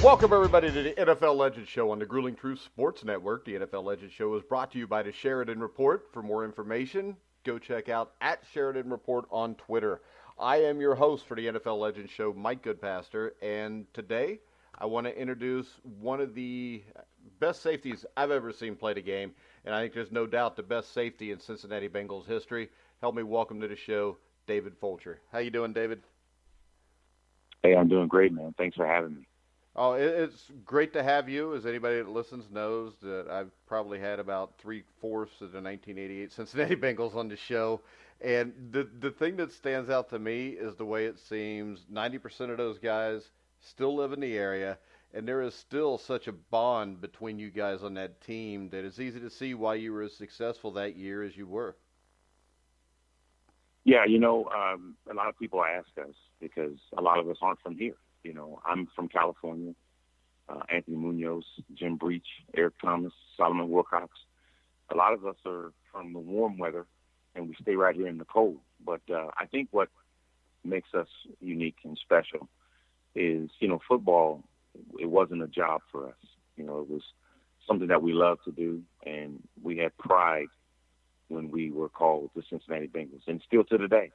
Welcome, everybody, to the NFL Legends Show on the Grueling Truth Sports Network. The NFL Legends Show is brought to you by the Sheridan Report. For more information, go check out @Sheridan Report on Twitter. I am your host for the NFL Legends Show, Mike Goodpaster, and today I want to introduce one of the best safeties I've ever seen play the game, and I think there's no doubt the best safety in Cincinnati Bengals history. Help me welcome to the show, David Fulcher. How you doing, David? Hey, I'm doing great, man. Thanks for having me. Oh, it's great to have you. As anybody that listens knows, that I've probably had about 3/4 of the 1988 Cincinnati Bengals on the show. And the thing that stands out to me is the way it seems 90% of those guys still live in the area, and there is still such a bond between you guys on that team that it's easy to see why you were as successful that year as you were. Yeah, a lot of people ask us because a lot of us aren't from here. I'm from California. Anthony Munoz, Jim Breach, Eric Thomas, Solomon Wilcox. A lot of us are from the warm weather, and we stay right here in the cold. But I think what makes us unique and special is, football, it wasn't a job for us. It was something that we loved to do, and we had pride when we were called the Cincinnati Bengals, and still to today.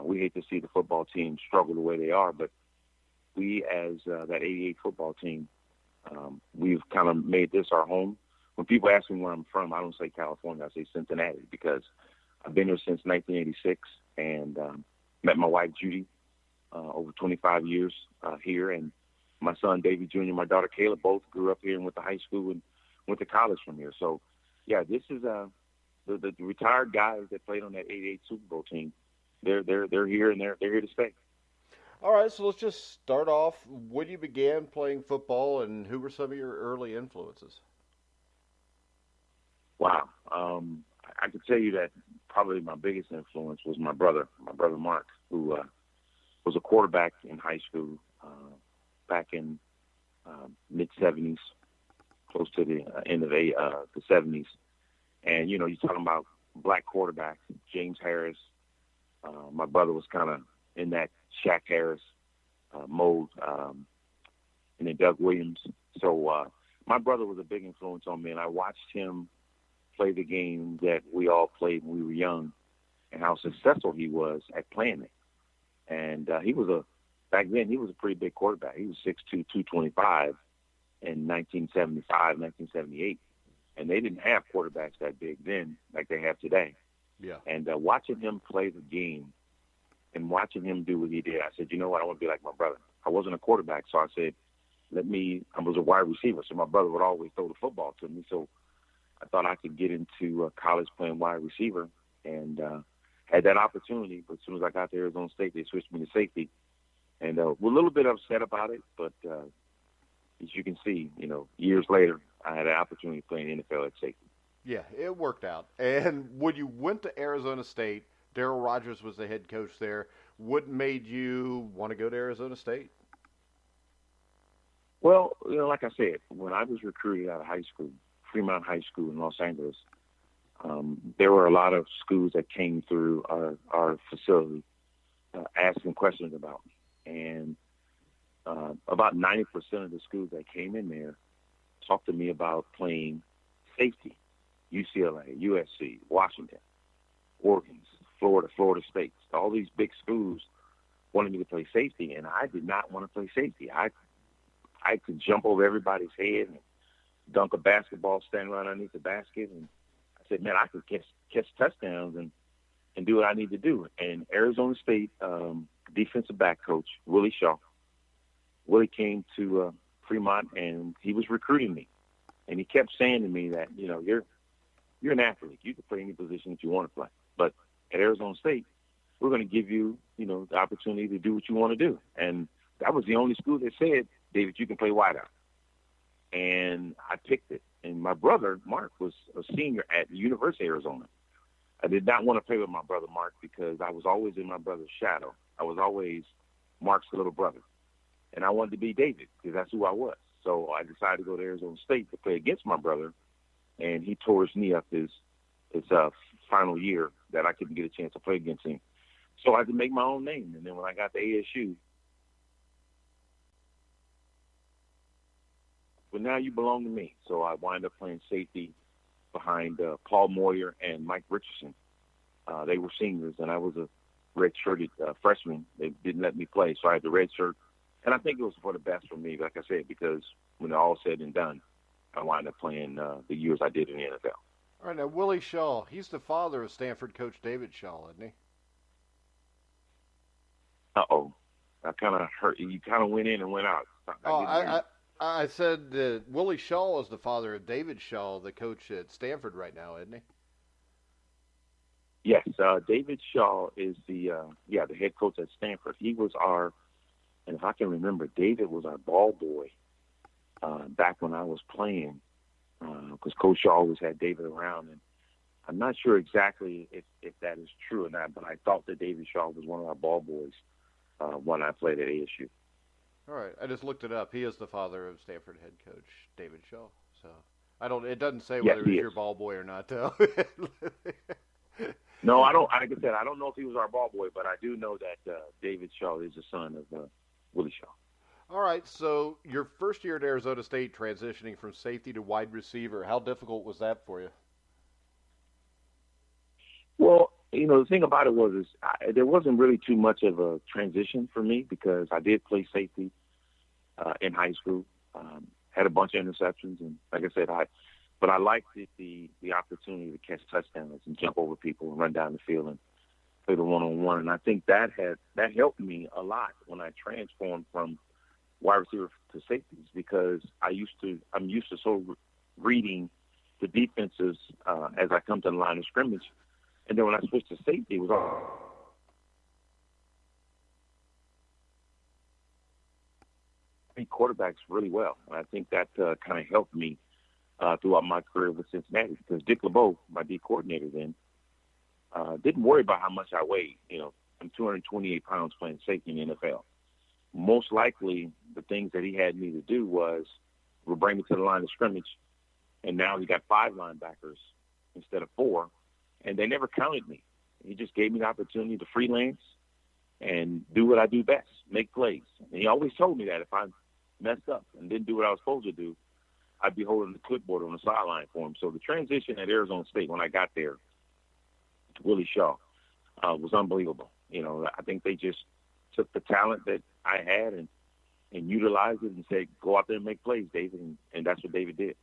We hate to see the football team struggle the way they are, but we, as that 88 football team, we've kind of made this our home. When people ask me where I'm from, I don't say California, I say Cincinnati, because I've been here since 1986 and met my wife, Judy, over 25 years here. And my son, David Jr., my daughter, Kayla, both grew up here and went to high school and went to college from here. So, yeah, this is the retired guys that played on that 88 Super Bowl team. They're here, and they're here to stay. All right, so let's just start off. When you began playing football, and who were some of your early influences? Wow. I could tell you that probably my biggest influence was my brother Mark, who was a quarterback in high school back in mid-'70s, close to the end of the '70s. And, you're talking about black quarterbacks, James Harris. My brother was kind of in that Shaq Harris mode, and then Doug Williams. So my brother was a big influence on me, and I watched him play the game that we all played when we were young and how successful he was at playing it. And back then, he was a pretty big quarterback. He was 6'2", 225 in 1975, 1978. And they didn't have quarterbacks that big then like they have today. Yeah. And watching him play the game and watching him do what he did, I said, you know what, I want to be like my brother. I wasn't a quarterback, so I said, I was a wide receiver, so my brother would always throw the football to me. So I thought I could get into college playing wide receiver and had that opportunity. But as soon as I got to Arizona State, they switched me to safety. And we're a little bit upset about it, but as you can see, years later, I had an opportunity to play in the NFL at safety. Yeah, it worked out. And when you went to Arizona State, Darryl Rogers was the head coach there. What made you want to go to Arizona State? Well, like I said, when I was recruited out of high school, Fremont High School in Los Angeles, there were a lot of schools that came through our facility asking questions about me. And about 90% of the schools that came in there talked to me about playing safety. UCLA, USC, Washington, Oregon, Florida State. All these big schools wanted me to play safety, and I did not want to play safety. I could jump over everybody's head and dunk a basketball standing right underneath the basket. And I said, man, I could catch touchdowns and do what I need to do. And Arizona State defensive back coach, Willie Shaw, Willie came to Fremont, and he was recruiting me. And he kept saying to me that, you're an athlete. You can play any position that you want to play. But at Arizona State, we're going to give you, the opportunity to do what you want to do. And that was the only school that said, David, you can play wideout. And I picked it. And my brother, Mark, was a senior at the University of Arizona. I did not want to play with my brother Mark because I was always in my brother's shadow. I was always Mark's little brother. And I wanted to be David because that's who I was. So I decided to go to Arizona State to play against my brother, and he tore his knee up his final year that I couldn't get a chance to play against him. So I had to make my own name. And then when I got to ASU, well, now you belong to me. So I wind up playing safety behind Paul Moyer and Mike Richardson. They were seniors, and I was a red-shirted freshman. They didn't let me play, so I had the red shirt. And I think it was for the best for me, like I said, because when all said and done, I wound up playing the years I did in the NFL. All right, now Willie Shaw, he's the father of Stanford coach David Shaw, isn't he? Uh-oh. I kind of hurt. You kind of went in and went out. I said that Willie Shaw is the father of David Shaw, the coach at Stanford right now, isn't he? Yes, David Shaw is the head coach at Stanford. He was and if I can remember, David was our ball boy back when I was playing, because Coach Shaw always had David around. And I'm not sure exactly if that is true or not, but I thought that David Shaw was one of our ball boys when I played at ASU. All right, I just looked it up. He is the father of Stanford head coach David Shaw. So it doesn't say whether he's your ball boy or not, though. No, I don't. Like I said, I don't know if he was our ball boy, but I do know that David Shaw is the son of Willie Shaw. All right, so your first year at Arizona State, transitioning from safety to wide receiver, how difficult was that for you? Well, the thing about it was there wasn't really too much of a transition for me because I did play safety in high school, had a bunch of interceptions, and like I said, but I liked the opportunity to catch touchdowns and jump over people and run down the field and play the one-on-one. And I think that helped me a lot when I transformed from wide receiver to safeties because I'm used to sort of reading the defenses as I come to the line of scrimmage. And then when I switched to safety, it was all quarterbacks really well. And I think that kind of helped me throughout my career with Cincinnati because Dick Lebeau, my D coordinator then, didn't worry about how much I weighed. I'm 228 pounds playing safety in the NFL. Most likely, the things that he had me to do would bring me to the line of scrimmage, and now he got 5 linebackers instead of 4, and they never counted me. He just gave me the opportunity to freelance and do what I do best, make plays. And he always told me that if I messed up and didn't do what I was supposed to do, I'd be holding the clipboard on the sideline for him. So the transition at Arizona State when I got there to Willie Shaw was unbelievable. I think they just took the talent that I had and utilized it and said, go out there and make plays, David, and that's what David did.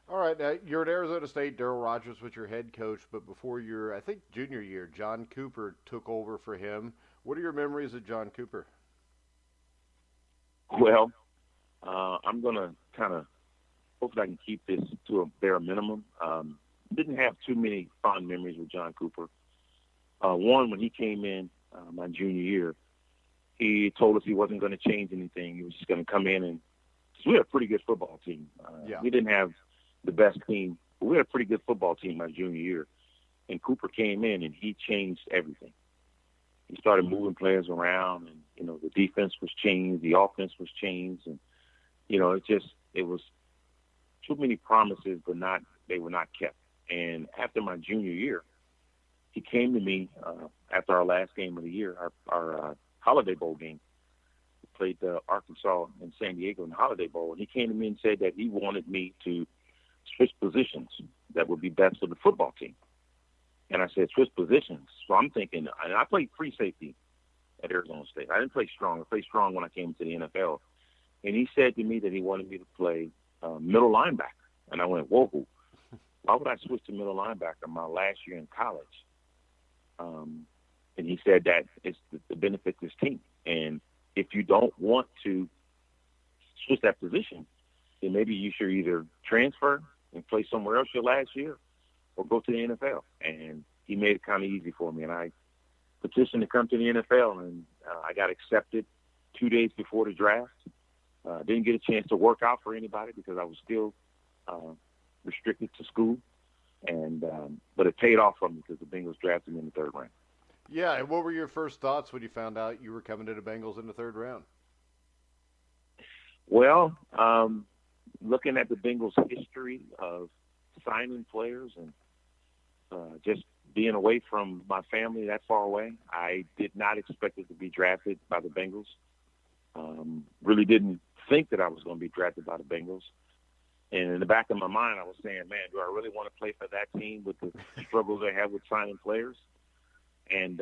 All right, now you're at Arizona State. Darryl Rogers was your head coach, but before your, I think, junior year, John Cooper took over for him. What are your memories of John Cooper? Well, I'm going to kind of hopefully I can keep this to a bare minimum. Didn't have too many fond memories with John Cooper. One, when he came in my junior year, he told us he wasn't going to change anything. He was just going to come in because we had a pretty good football team. We didn't have the best team, but we had a pretty good football team my junior year. And Cooper came in and he changed everything. He started moving players around, and the defense was changed, the offense was changed, and it was too many promises, but they were not kept. And after my junior year, he came to me after our last game of the year, our Holiday Bowl game. We played Arkansas and San Diego in the Holiday Bowl, and he came to me and said that he wanted me to switch positions that would be best for the football team. And I said, switch positions. So I'm thinking, and I played free safety at Arizona State. I didn't play strong. I played strong when I came to the NFL. And he said to me that he wanted me to play middle linebacker. And I went, whoa, why would I switch to middle linebacker my last year in college? And he said that it's the benefit to this team. And if you don't want to switch that position, then maybe you should either transfer and play somewhere else your last year or go to the NFL. And he made it kind of easy for me. And I petitioned to come to the NFL, and I got accepted 2 days before the draft. Didn't get a chance to work out for anybody because I was still restricted to school. And but it paid off for me because the Bengals drafted me in the third round. Yeah, and what were your first thoughts when you found out you were coming to the Bengals in the third round? Well, looking at the Bengals' history of signing players and just being away from my family that far away, I did not expect it to be drafted by the Bengals. Really didn't think that I was going to be drafted by the Bengals. And in the back of my mind, I was saying, man, do I really want to play for that team with the struggles they have with signing players? And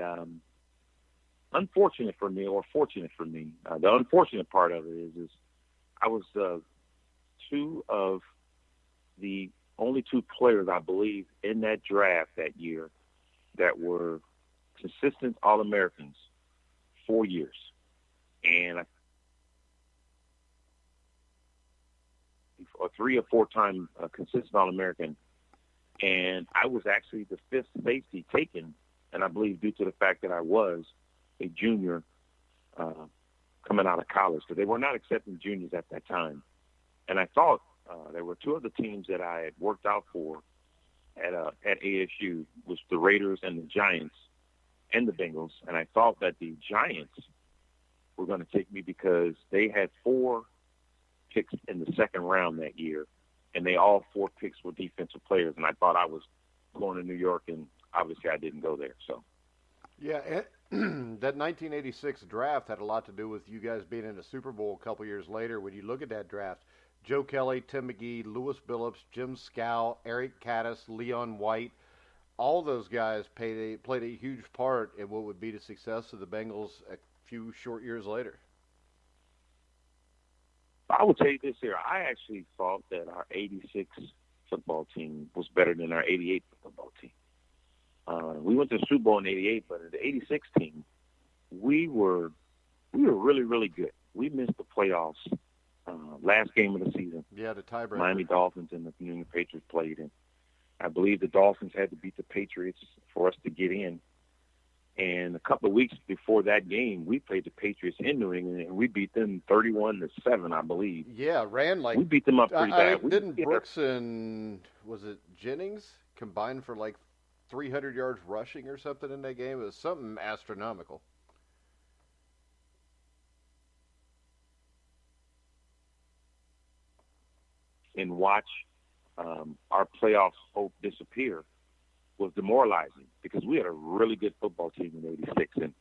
unfortunate for me, or fortunate for me, the unfortunate part of it is I was two of the only two players, I believe, in that draft that year that were consistent All-Americans 4 years. And a 3 or 4 time consistent All-American. And I was actually the fifth safety taken, and I believe due to the fact that I was a junior coming out of college, because they were not accepting juniors at that time. And I thought there were two other teams that I had worked out for at ASU, was the Raiders and the Giants and the Bengals. And I thought that the Giants were going to take me because they had 4 picks in the second round that year, and all 4 picks were defensive players. And I thought I was going to New York, and obviously I didn't go there. So, yeah, that 1986 draft had a lot to do with you guys being in the Super Bowl a couple years later. When you look at that draft, Joe Kelly, Tim McGee, Lewis Billups, Jim Scow, Eric Caddis, Leon White, all those guys played a huge part in what would be the success of the Bengals a few short years later. I will tell you this here. I actually thought that our 86 football team was better than our 88 football team. We went to the Super Bowl in 88, but in the 86 team, we were really, really good. We missed the playoffs last game of the season. Yeah, the tiebreaker. Miami Dolphins and the New England Patriots played, and I believe the Dolphins had to beat the Patriots for us to get in. And a couple of weeks before that game, we played the Patriots in New England, and we beat them 31-7, I believe. Yeah, we beat them up pretty bad. Didn't Brooks and was it Jennings combined for like 300 yards rushing or something in that game? It was something astronomical. And watch our playoff hope disappear was demoralizing because we had a really good football team in 86. And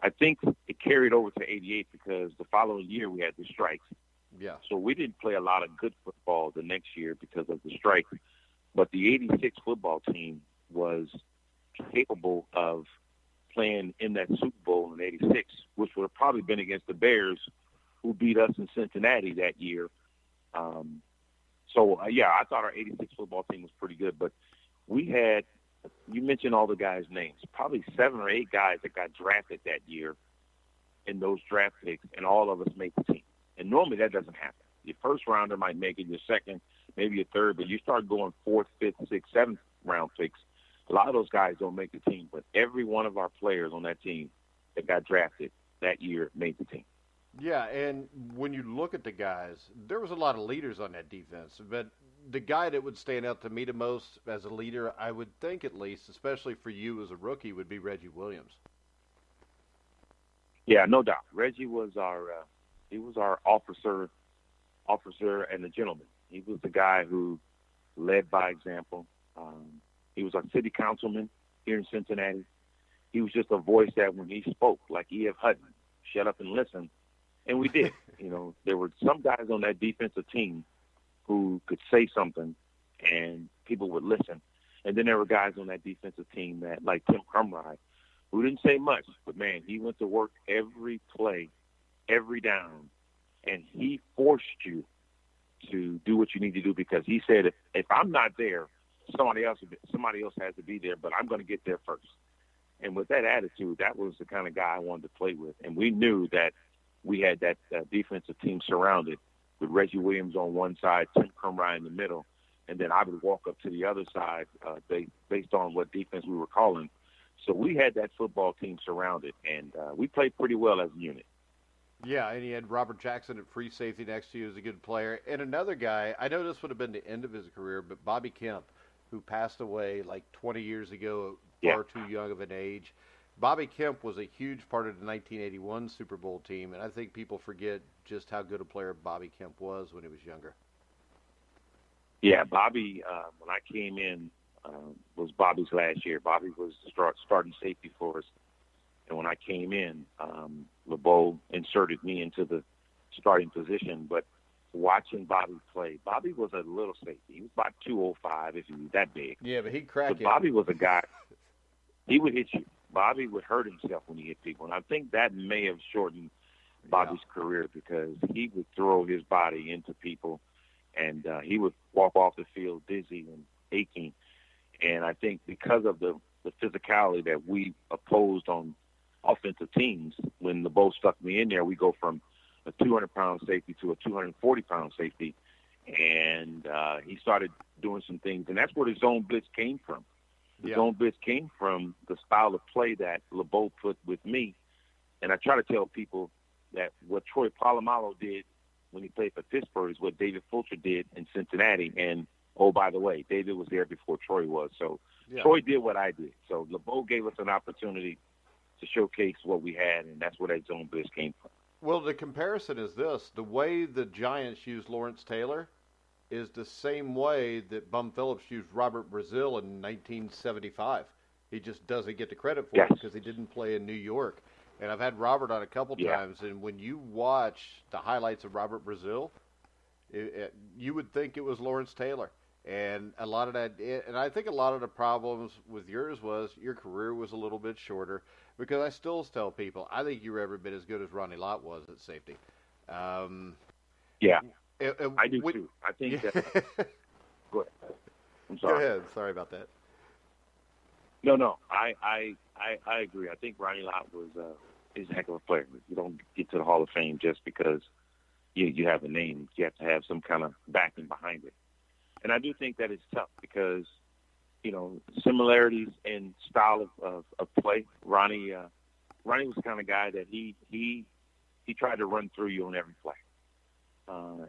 I think it carried over to 88 because the following year we had the strikes. Yeah. So we didn't play a lot of good football the next year because of the strike. But the 86 football team was capable of playing in that Super Bowl in 86, which would have probably been against the Bears, who beat us in Cincinnati that year. I thought our 86 football team was pretty good. But we had, you mentioned all the guys' names, probably 7 or 8 guys that got drafted that year in those draft picks, and all of us made the team. And normally that doesn't happen. Your first rounder might make it, your second, maybe your third, but you start going 4th, 5th, 6th, 7th round picks. A lot of those guys don't make the team, but every one of our players on that team that got drafted that year made the team. Yeah, and when you look at the guys, there was a lot of leaders on that defense, but the guy that would stand out to me the most as a leader, I would think at least, especially for you as a rookie, would be Reggie Williams. Yeah, no doubt. Reggie was our officer and a gentleman. He was the guy who led by example. He was our city councilman here in Cincinnati. He was just a voice that when he spoke, like E.F. Hutton, shut up and listen. And we did. There were some guys on that defensive team who could say something and people would listen. And then there were guys on that defensive team that, like Tim Crumrye, who didn't say much, but man, he went to work every play, every down, and he forced you to do what you need to do because he said, if I'm not there, somebody else has to be there, but I'm going to get there first. And with that attitude, that was the kind of guy I wanted to play with. And we knew that we had that defensive team surrounded with Reggie Williams on one side, Tim Crumrye in the middle, and then I would walk up to the other side based on what defense we were calling. So we had that football team surrounded, and we played pretty well as a unit. Yeah, and he had Robert Jackson at free safety next to you as a good player. And another guy, I know this would have been the end of his career, but Bobby Kemp, who passed away like 20 years ago, Yeah. far too young of an age. Bobby Kemp was a huge part of the 1981 Super Bowl team, and I think people forget just how good a player Bobby Kemp was when he was younger. Yeah, Bobby, when I came in, was Bobby's last year. Bobby was starting safety for us. And when I came in, Lebeau inserted me into the starting position. But watching Bobby play, Bobby was a little safety. He was about 205 if he was that big. Yeah, but he'd crack But it. Bobby was a guy, he would hit you. Bobby would hurt himself when he hit people. And I think that may have shortened Bobby's career because he would throw his body into people, and he would walk off the field dizzy and aching. And I think because of the physicality that we opposed on offensive teams, when Lebeau stuck me in there, we go from a 200-pound safety to a 240-pound safety. And he started doing some things. And that's where the zone blitz came from. The zone blitz came from the style of play that Lebeau put with me. And I try to tell people that what Troy Polamalu did when he played for Pittsburgh is what David Fulcher did in Cincinnati. And, oh, by the way, David was there before Troy was. So Troy did what I did. So Lebeau gave us an opportunity to showcase what we had, and that's where that zone blitz came from. Well, the comparison is this. The way the Giants used Lawrence Taylor is the same way that Bum Phillips used Robert Brazil in 1975. He just doesn't get the credit for it because he didn't play in New York. And I've had Robert on a couple times, and when you watch the highlights of Robert Brazil, you would think it was Lawrence Taylor. And a lot of that, and I think a lot of the problems with yours was your career was a little bit shorter, because I still tell people, I think you were every bit as good as Ronnie Lott was at safety. I do too. I think that. Go ahead. I'm sorry. Go ahead. Sorry about that. No. I agree. I think Ronnie Lott is a heck of a player. You don't get to the Hall of Fame just because you have a name. You have to have some kind of backing behind it. And I do think that it's tough because, similarities in style of play. Ronnie was the kind of guy that he tried to run through you on every play.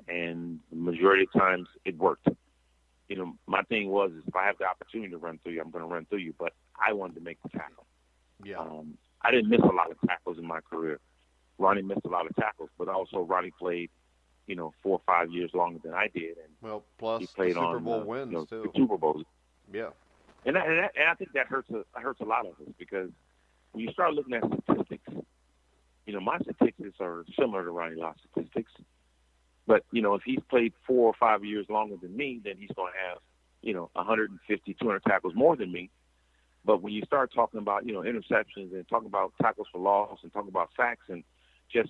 And the majority of times it worked. My thing was, is if I have the opportunity to run through you, I'm going to run through you. But I wanted to make the tackle. Yeah. I didn't miss a lot of tackles in my career. Ronnie missed a lot of tackles, but also Ronnie played, 4 or 5 years longer than I did. And plus he played the Super Bowl wins too. The Super Bowls. Yeah. And I think that hurts a lot of us because when you start looking at statistics, my statistics are similar to Ronnie Lott's statistics. But, if he's played 4 or 5 years longer than me, then he's going to have, 150, 200 tackles more than me. But when you start talking about, interceptions and talking about tackles for loss and talking about sacks and just,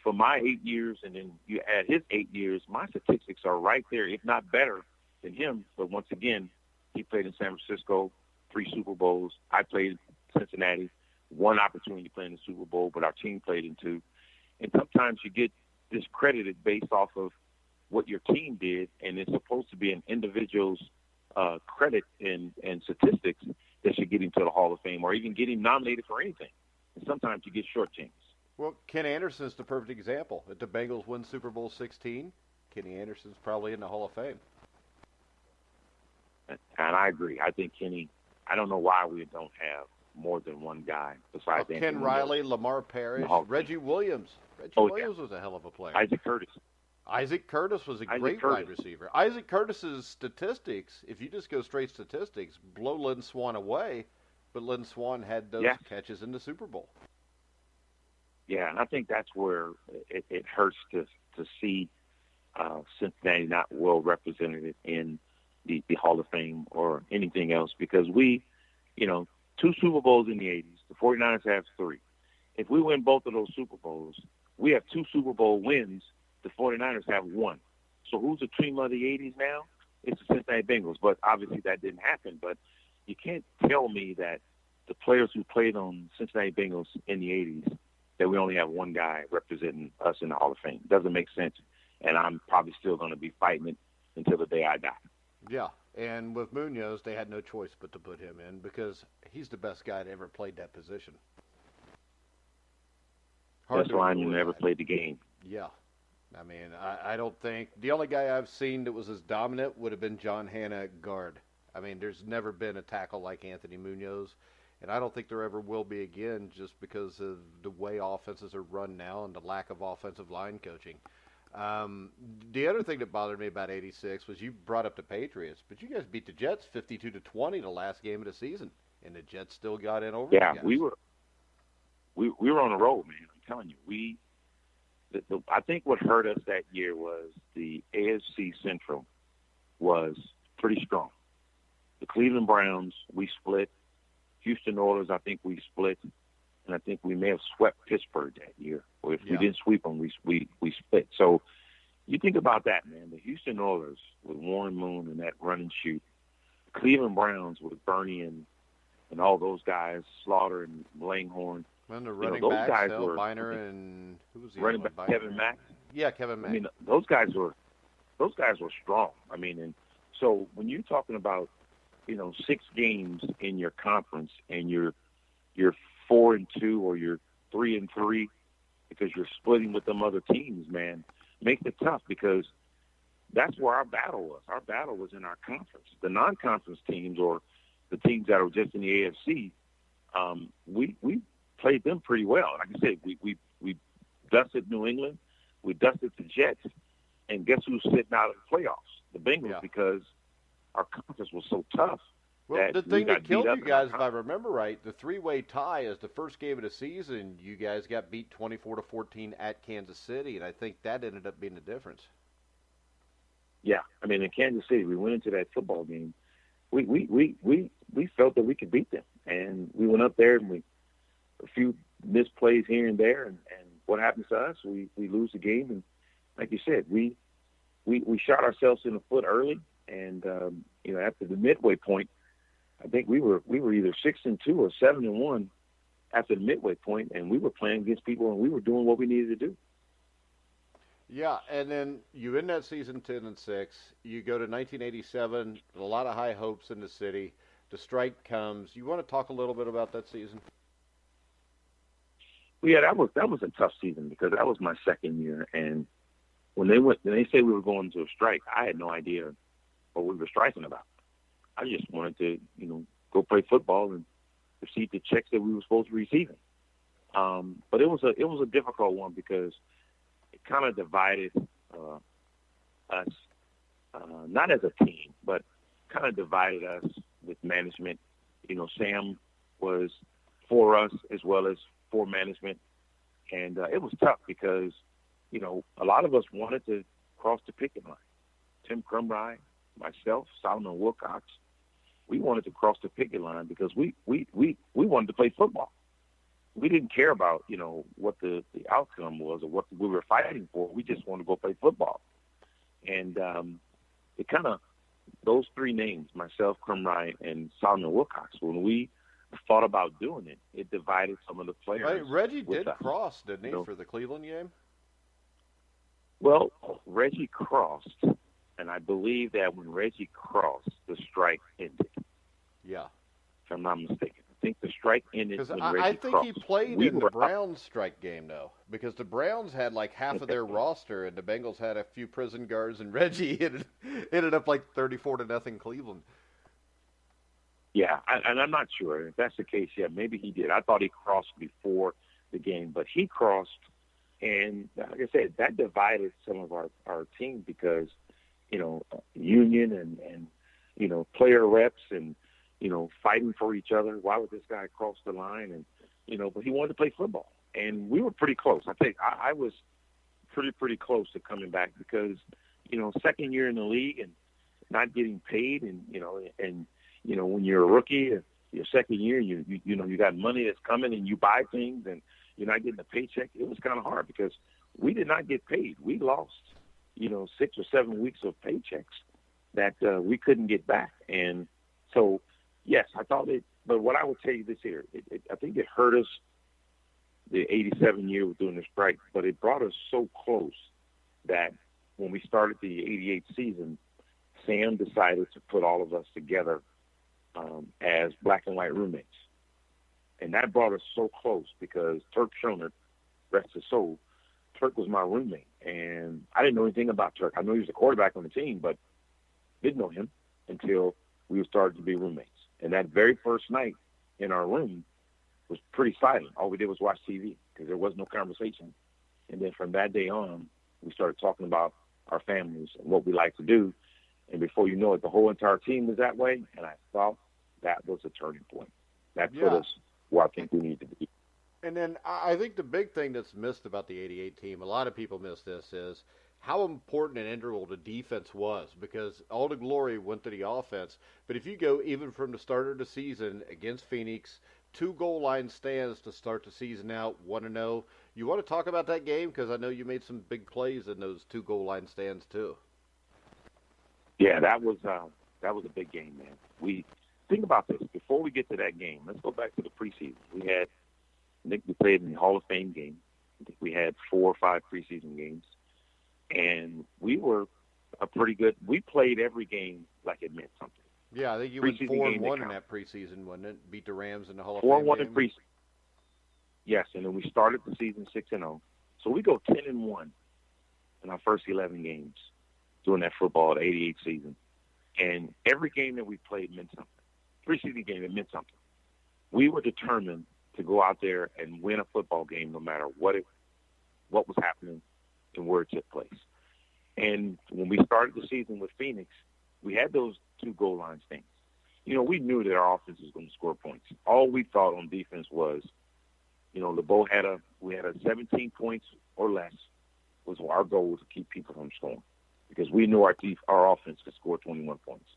for my 8 years and then you add his 8 years, my statistics are right there, if not better than him. But once again, he played in San Francisco, 3 Super Bowls. I played in Cincinnati, 1 opportunity to play in the Super Bowl, but our team played in 2. And sometimes you get discredited based off of what your team did, and it's supposed to be an individual's credit and statistics that should get him to the Hall of Fame or even get him nominated for anything. And sometimes you get shortchanged. Well, Ken Anderson's the perfect example. If the Bengals win Super Bowl 16, Kenny Anderson's probably in the Hall of Fame. And I agree. I think Kenny, I don't know why we don't have more than one guy besides Ken Riley, Lamar Parrish, Reggie Williams. Williams was a hell of a player. Isaac Curtis was a great wide receiver. Isaac Curtis's statistics, if you just go straight statistics, blow Lynn Swann away, but Lynn Swann had those catches in the Super Bowl. Yeah, and I think that's where it hurts to see Cincinnati not well represented in the Hall of Fame or anything else because we, 2 Super Bowls in the 80s. The 49ers have 3. If we win both of those Super Bowls, we have 2 Super Bowl wins. The 49ers have 1. So who's the team of the 80s now? It's the Cincinnati Bengals. But obviously that didn't happen. But you can't tell me that the players who played on Cincinnati Bengals in the 80s, that we only have one guy representing us in the Hall of Fame. It doesn't make sense. And I'm probably still going to be fighting it until the day I die. Yeah. And with Munoz, they had no choice but to put him in because he's the best guy to ever played that position. Best lineman ever played the game. Yeah. I mean, I don't think – the only guy I've seen that was as dominant would have been John Hanna at guard. I mean, there's never been a tackle like Anthony Munoz, and I don't think there ever will be again just because of the way offenses are run now and the lack of offensive line coaching. The other thing that bothered me about '86 was you brought up the Patriots, but you guys beat the Jets 52-20 the last game of the season, and the Jets still got in over you guys. we were on the road, man. I'm telling you, I think what hurt us that year was the AFC Central was pretty strong. The Cleveland Browns, we split. Houston Oilers, I think we split. And I think we may have swept Pittsburgh that year. Or if we didn't sweep them, we split. So you think about that, man. The Houston Oilers with Warren Moon and that run and shoot. The Cleveland Browns with Bernie and all those guys, Slaughter and Langhorne. And the running those backs, guys Bill were, Biner and who was the running other back? one? Kevin Mack. Yeah, Kevin Mack. I mean, those guys were strong. I mean, and so when you're talking about 6 games in your conference and you're 4-2 or you're 3-3 because you're splitting with them other teams, man, makes it tough because that's where our battle was. Our battle was in our conference. The non-conference teams or the teams that are just in the AFC, we played them pretty well. Like I said, we dusted New England, we dusted the Jets, and guess who's sitting out of the playoffs? The Bengals, because our conference was so tough. Well, the thing that killed you guys, if I remember right, the 3-way tie is the first game of the season. You guys got beat 24-14 at Kansas City, and I think that ended up being the difference. Yeah, I mean, in Kansas City, we went into that football game. We felt that we could beat them, and we went up there and a few missed plays here and there, and what happens to us? We lose the game, and like you said, we shot ourselves in the foot early, and after the midway point, I think we were either 6-2 or 7-1 after the midway point, and we were playing against people, and we were doing what we needed to do. Yeah, and then you end that season 10-6. You go to 1987. A lot of high hopes in the city. The strike comes. You want to talk a little bit about that season? Well, yeah, that was a tough season because that was my second year, and when they say we were going to a strike, I had no idea what we were striking about. I just wanted to, go play football and receive the checks that we were supposed to be receiving. But it was a difficult one because it kind of divided us, not as a team, but kind of divided us with management. Sam was for us as well as for management, and it was tough because a lot of us wanted to cross the picket line. Tim Crumry, myself, Solomon Wilcox, we wanted to cross the picket line because we wanted to play football. We didn't care about, what the outcome was or what we were fighting for. We just wanted to go play football. And it kind of, those 3 names, myself, Crumry, and Solomon Wilcox, when we thought about doing it, it divided some of the players. Right, Reggie did cross, didn't he, for the Cleveland game? Well, Reggie crossed, and I believe that when Reggie crossed, the strike ended. Yeah. If I'm not mistaken. I think the strike ended when Reggie I think crossed. he played in the Browns strike game, though, because the Browns had like half of their roster, and the Bengals had a few prison guards, and Reggie ended up like 34-0 Cleveland. Yeah, and I'm not sure. If that's the case, yeah, maybe he did. I thought he crossed before the game, but he crossed, and like I said, that divided some of our team because, union and player reps and, fighting for each other. Why would this guy cross the line? And, but he wanted to play football. And we were pretty close. I think I was pretty close to coming back because, second year in the league and not getting paid and, when you're a rookie, your second year, you got money that's coming and you buy things and you're not getting a paycheck. It was kind of hard because we did not get paid. We lost, 6 or 7 weeks of paychecks that we couldn't get back. And so, yes, I thought it, but what I would tell you this here, I think it hurt us the 87 year with doing the strike, but it brought us so close that when we started the 88 season, Sam decided to put all of us together as black and white roommates. And that brought us so close because Turk Schoner, rest his soul, Turk was my roommate. And I didn't know anything about Turk. I knew he was a quarterback on the team, but didn't know him until we started to be roommates. And that very first night in our room was pretty silent. All we did was watch TV because there was no conversation. And then from that day on, we started talking about our families and what we like to do. And before you know it, the whole entire team was that way. And I thought that was a turning point. That put us where I think we need to be. And then I think the big thing that's missed about the '88 team, a lot of people miss this, is how important and integral the defense was, because all the glory went to the offense. But if you go even from the start of the season against Phoenix, 2 goal line stands to start the season out, 1-0. You want to talk about that game? Because I know you made some big plays in those 2 goal line stands too. Yeah, that was a big game, man. We think about this before we get to that game. Let's go back to the preseason. We played in the Hall of Fame game. I think we had 4 or 5 preseason games. And we were we played every game like it meant something. Yeah, I think you went 4-1 in that preseason, wasn't it? Beat the Rams in the Hall of Fame 4-1 game. in preseason. Yes, and then we started the season 6-0. So we go 10-1 in our first 11 games during that football, the '88 season. And every game that we played meant something. Preseason game, it meant something. We were determined to go out there and win a football game no matter what was happening and where it took place. And when we started the season with Phoenix, we had those 2 goal line stands. You know, we knew that our offense was going to score points. All we thought on defense was, you know, Lebeau we had a 17 points or less was our goal to keep people from scoring, because we knew our offense could score 21 points.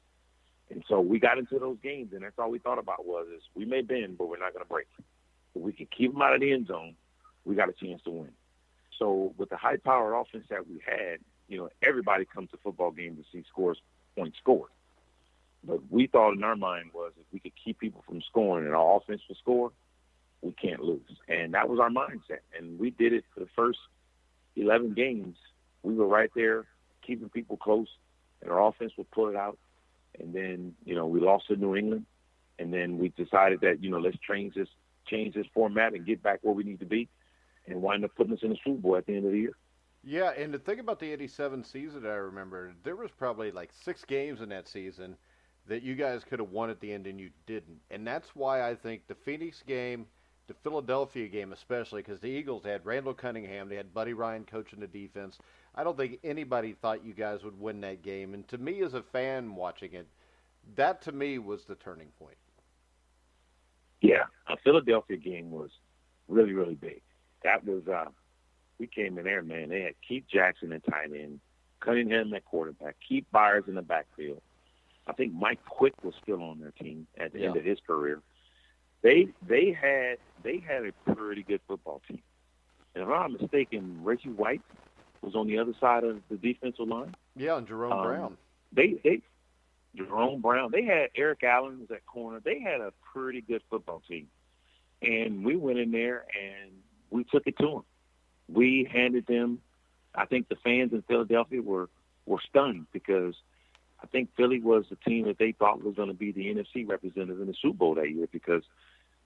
And so we got into those games, and that's all we thought about is we may bend, but we're not going to break. If we can keep them out of the end zone, we got a chance to win. So with the high-powered offense that we had, you know, everybody comes to football games to see points scored. But we thought in our mind was if we could keep people from scoring and our offense will score, we can't lose. And that was our mindset. And we did it for the first 11 games. We were right there keeping people close, and our offense would pull it out. And then, you know, we lost to New England. And then we decided that, you know, let's change this format and get back where we need to be, and wind up putting us in the Super Bowl at the end of the year. Yeah, and the thing about the '87 season, I remember, there was probably like 6 games in that season that you guys could have won at the end and you didn't. And that's why I think the Phoenix game, the Philadelphia game especially, because the Eagles had Randall Cunningham, they had Buddy Ryan coaching the defense. I don't think anybody thought you guys would win that game. And to me as a fan watching it, that to me was the turning point. Yeah, a Philadelphia game was really, really big. That was we came in there, man. They had Keith Jackson at tight end, Cunningham at quarterback, Keith Byers in the backfield. I think Mike Quick was still on their team at the end of his career. They had a pretty good football team. And if I'm not mistaken, Reggie White was on the other side of the defensive line. Yeah, and Jerome Brown. Jerome Brown. They had Eric Allen was at corner. They had a pretty good football team. And we went in there and we took it to them. We handed them, I think the fans in Philadelphia were stunned, because I think Philly was the team that they thought was going to be the NFC representative in the Super Bowl that year, because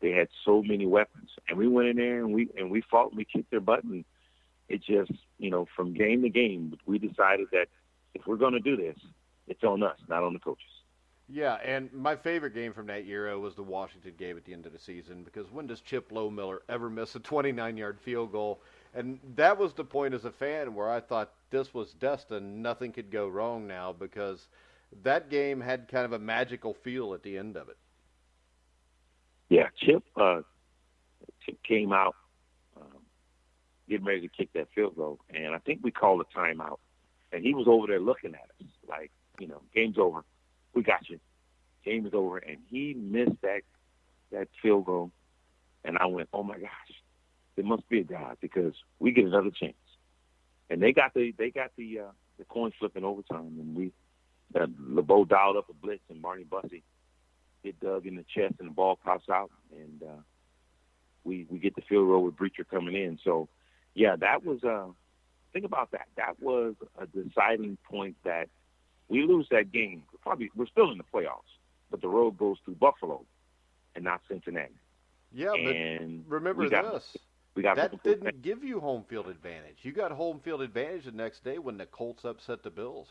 they had so many weapons. And we went in there and we fought and we kicked their butt. And it just, you know, from game to game, we decided that if we're going to do this, it's on us, not on the coaches. Yeah, and my favorite game from that era was the Washington game at the end of the season, because when does Chip Lowmiller ever miss a 29-yard field goal? And that was the point as a fan where I thought this was destined. Nothing could go wrong now, because that game had kind of a magical feel at the end of it. Yeah, Chip came out getting ready to kick that field goal, and I think we called a timeout. And he was over there looking at us like, you know, game's over. We got you. Game is over. And he missed that field goal. And I went, oh, my gosh, there must be a God, because we get another chance. And they got the coin flip in overtime. And Lebeau dialed up a blitz, and Marty Bussey get dug in the chest, and the ball pops out. And we get the field goal with Breacher coming in. So, yeah, that was think about that. That was a deciding point that we lose that game. We're still in the playoffs, but the road goes through Buffalo and not Cincinnati. Yeah, and but remember this. That didn't give you home field advantage. You got home field advantage the next day when the Colts upset the Bills.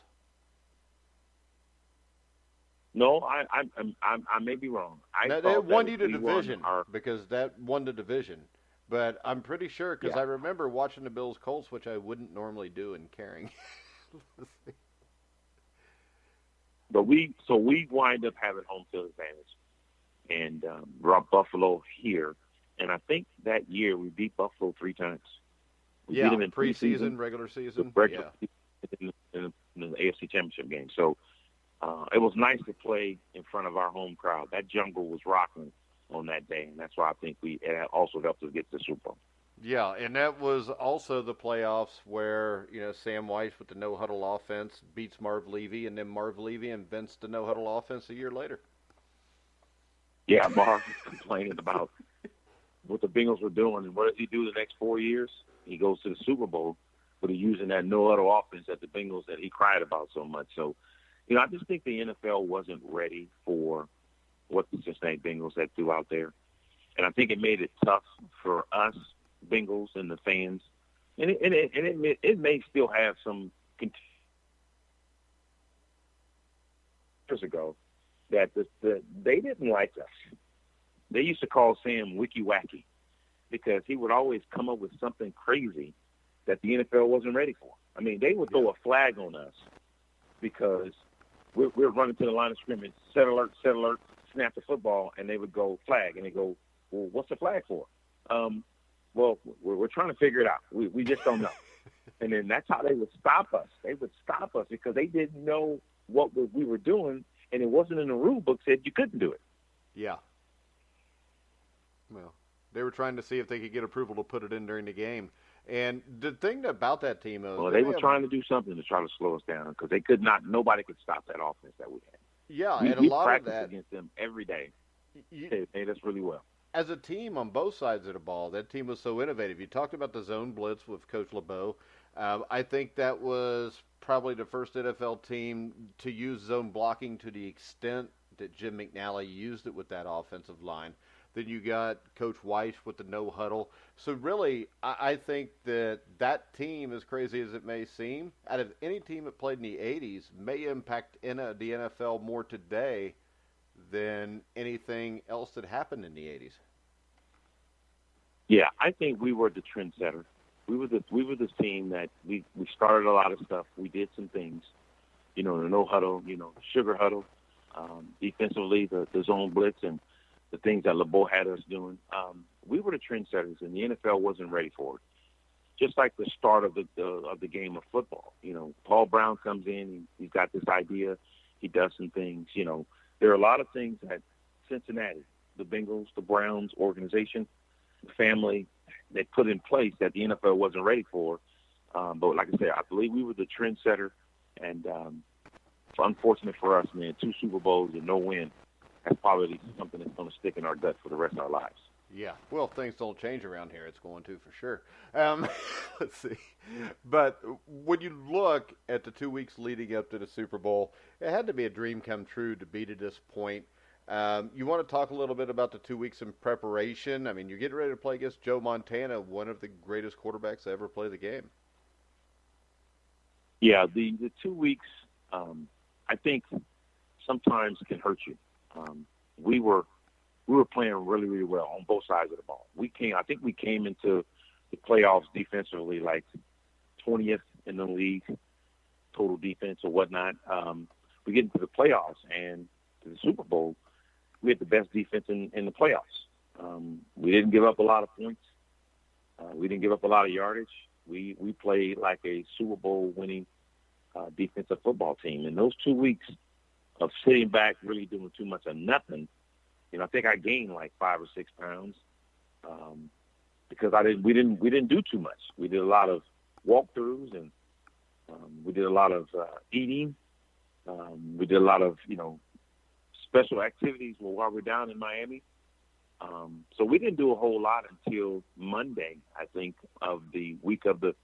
No, I may be wrong. Now, they won you the division because that won the division. But I'm pretty sure because I remember watching the Bills Colts, which I wouldn't normally do in caring. But we wind up having home field advantage and brought Buffalo here. And I think that year we beat Buffalo 3 times. We beat them in preseason, regular season. In the AFC Championship game. So it was nice to play in front of our home crowd. That jungle was rocking on that day, and that's why I think it also helped us get to the Super Bowl. Yeah, and that was also the playoffs where, Sam Weiss with the no-huddle offense beats Marv Levy, and then Marv Levy invents the no-huddle offense a year later. Yeah, Marv was complaining about what the Bengals were doing, and what does he do the next 4 years? He goes to the Super Bowl, but he's using that no-huddle offense at the Bengals that he cried about so much. So, I just think the NFL wasn't ready for what the Cincinnati Bengals had threw out there. And I think it made it tough for us, Bengals, and the fans. And it may still have some years ago that they didn't like us. They used to call Sam Wicky Wacky because he would always come up with something crazy that the NFL wasn't ready for. I mean, they would throw a flag on us because we're running to the line of scrimmage, set alert, snap the football, and they would go flag. And they go, well, what's the flag for? Well, we're trying to figure it out. We just don't know. And then that's how they would stop us. They would stop us because they didn't know what we were doing, and it wasn't in the rule book said you couldn't do it. Yeah. Well, they were trying to see if they could get approval to put it in during the game. And the thing about that team is, well, they were trying to do something to try to slow us down because they could not. Nobody could stop that offense that we had. Yeah, and a lot of that against them every day. They made us really well. As a team on both sides of the ball, that team was so innovative. You talked about the zone blitz with Coach Lebeau. I think that was probably the first NFL team to use zone blocking to the extent that Jim McNally used it with that offensive line. Then you got Coach Weiss with the no-huddle. So really, I think that team, as crazy as it may seem, out of any team that played in the 80s, may impact the NFL more today than anything else that happened in the 80s. Yeah, I think we were the trendsetter. We were this team that we started a lot of stuff. We did some things, the no-huddle, sugar huddle, defensively, the zone blitz, and the things that Lebeau had us doing. We were the trendsetters, and the NFL wasn't ready for it. Just like the start of the game of football. Paul Brown comes in, he's got this idea, he does some things. There are a lot of things that Cincinnati, the Bengals, the Browns organization, the family, they put in place that the NFL wasn't ready for. But like I said, I believe we were the trendsetter, and it's unfortunate for us, man. 2 Super Bowls and no win. That's probably something that's going to stick in our gut for the rest of our lives. Yeah, well, things don't change around here. It's going to for sure. Let's see. But when you look at the 2 weeks leading up to the Super Bowl, it had to be a dream come true to be to this point. You want to talk a little bit about the 2 weeks in preparation? I mean, you're getting ready to play against Joe Montana, one of the greatest quarterbacks to ever play the game. Yeah, the 2 weeks, I think, sometimes can hurt you. We were playing really, really well on both sides of the ball. I think we came into the playoffs defensively like 20th in the league, total defense or whatnot. We get into the playoffs and to the Super Bowl, we had the best defense in the playoffs. We didn't give up a lot of points. We didn't give up a lot of yardage. We played like a Super Bowl winning defensive football team. And those 2 weeks of sitting back, really doing too much of nothing, I think I gained like 5 or 6 pounds because we didn't do too much. We did a lot of walkthroughs and we did a lot of eating. We did a lot of special activities while we're down in Miami. So we didn't do a whole lot until Monday, I think, of the week of the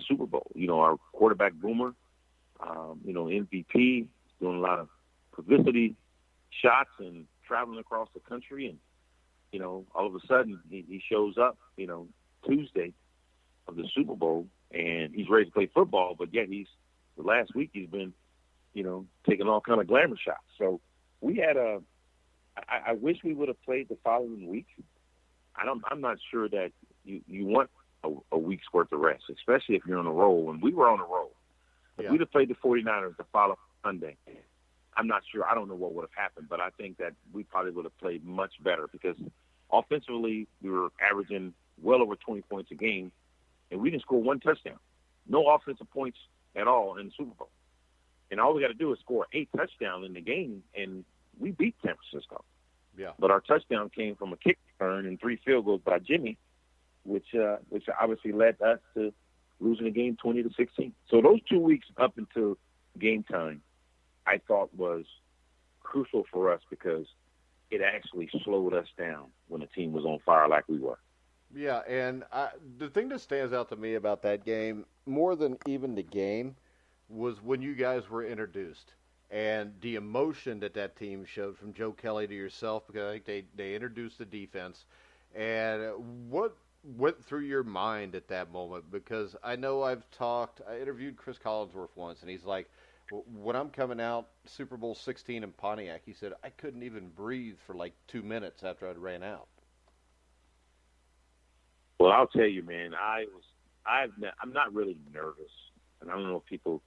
Super Bowl. Our quarterback Boomer, MVP, doing a lot of publicity shots and traveling across the country. And, all of a sudden he shows up, Tuesday of the Super Bowl, and he's ready to play football. But yet the last week he's been, taking all kind of glamour shots. So we had a. I wish we would have played the following week. I'm not sure that you want a week's worth of rest, especially if you're on a roll. And we were on a roll. If we'd have played the 49ers the following Sunday, I'm not sure. I don't know what would have happened, but I think that we probably would have played much better because offensively we were averaging well over 20 points a game, and we didn't score one touchdown. No offensive points at all in the Super Bowl. And all we got to do is score 8 touchdowns in the game, and we beat San Francisco. Yeah. But our touchdown came from a kick return and 3 field goals by Jimmy, which obviously led us to losing the game 20-16. So those 2 weeks up until game time, I thought was crucial for us because it actually slowed us down when the team was on fire like we were. Yeah, and the thing that stands out to me about that game, more than even the game, was when you guys were introduced and the emotion that team showed from Joe Kelly to yourself, because I think they introduced the defense. And what went through your mind at that moment? Because I know I interviewed Chris Collinsworth once, and he's like, when I'm coming out Super Bowl 16 in Pontiac, he said, I couldn't even breathe for like 2 minutes after I ran out. Well, I'll tell you, man, I'm not really nervous. And I don't know if people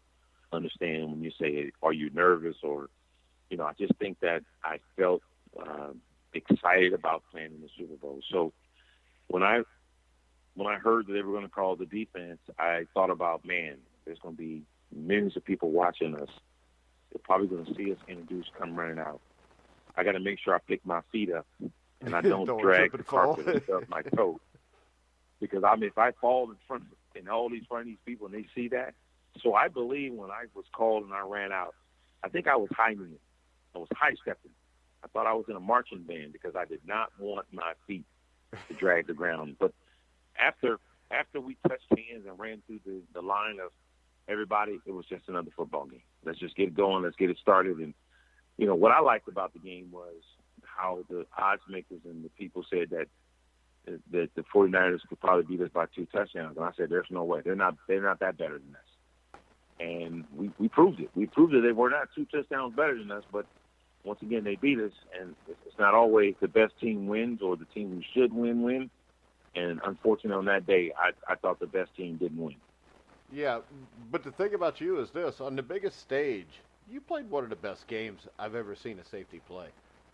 understand when you say, are you nervous? Or, I just think that I felt excited about playing in the Super Bowl. So when I heard that they were going to call the defense, I thought about, man, there's going to be millions of people watching us. They're probably going to see us introduced come running out. I got to make sure I pick my feet up and I don't drag the carpet and stuff my toe. Because, if I fall in all these front of these people and they see that. So I believe when I was called and I ran out, I think I was high-kneeing. I was high-stepping. I thought I was in a marching band because I did not want my feet to drag the ground. But after we touched hands and ran through the line of everybody, it was just another football game. Let's just get it going. Let's get it started. And, what I liked about the game was how the odds makers and the people said that the 49ers could probably beat us by 2 touchdowns. And I said, there's no way. They're not that better than us. And we proved it. We proved that they were not 2 touchdowns better than us, but once again, they beat us. And it's not always the best team wins or the team who should win. And unfortunately, on that day, I thought the best team didn't win. Yeah, but the thing about you is this. On the biggest stage, you played one of the best games I've ever seen a safety play.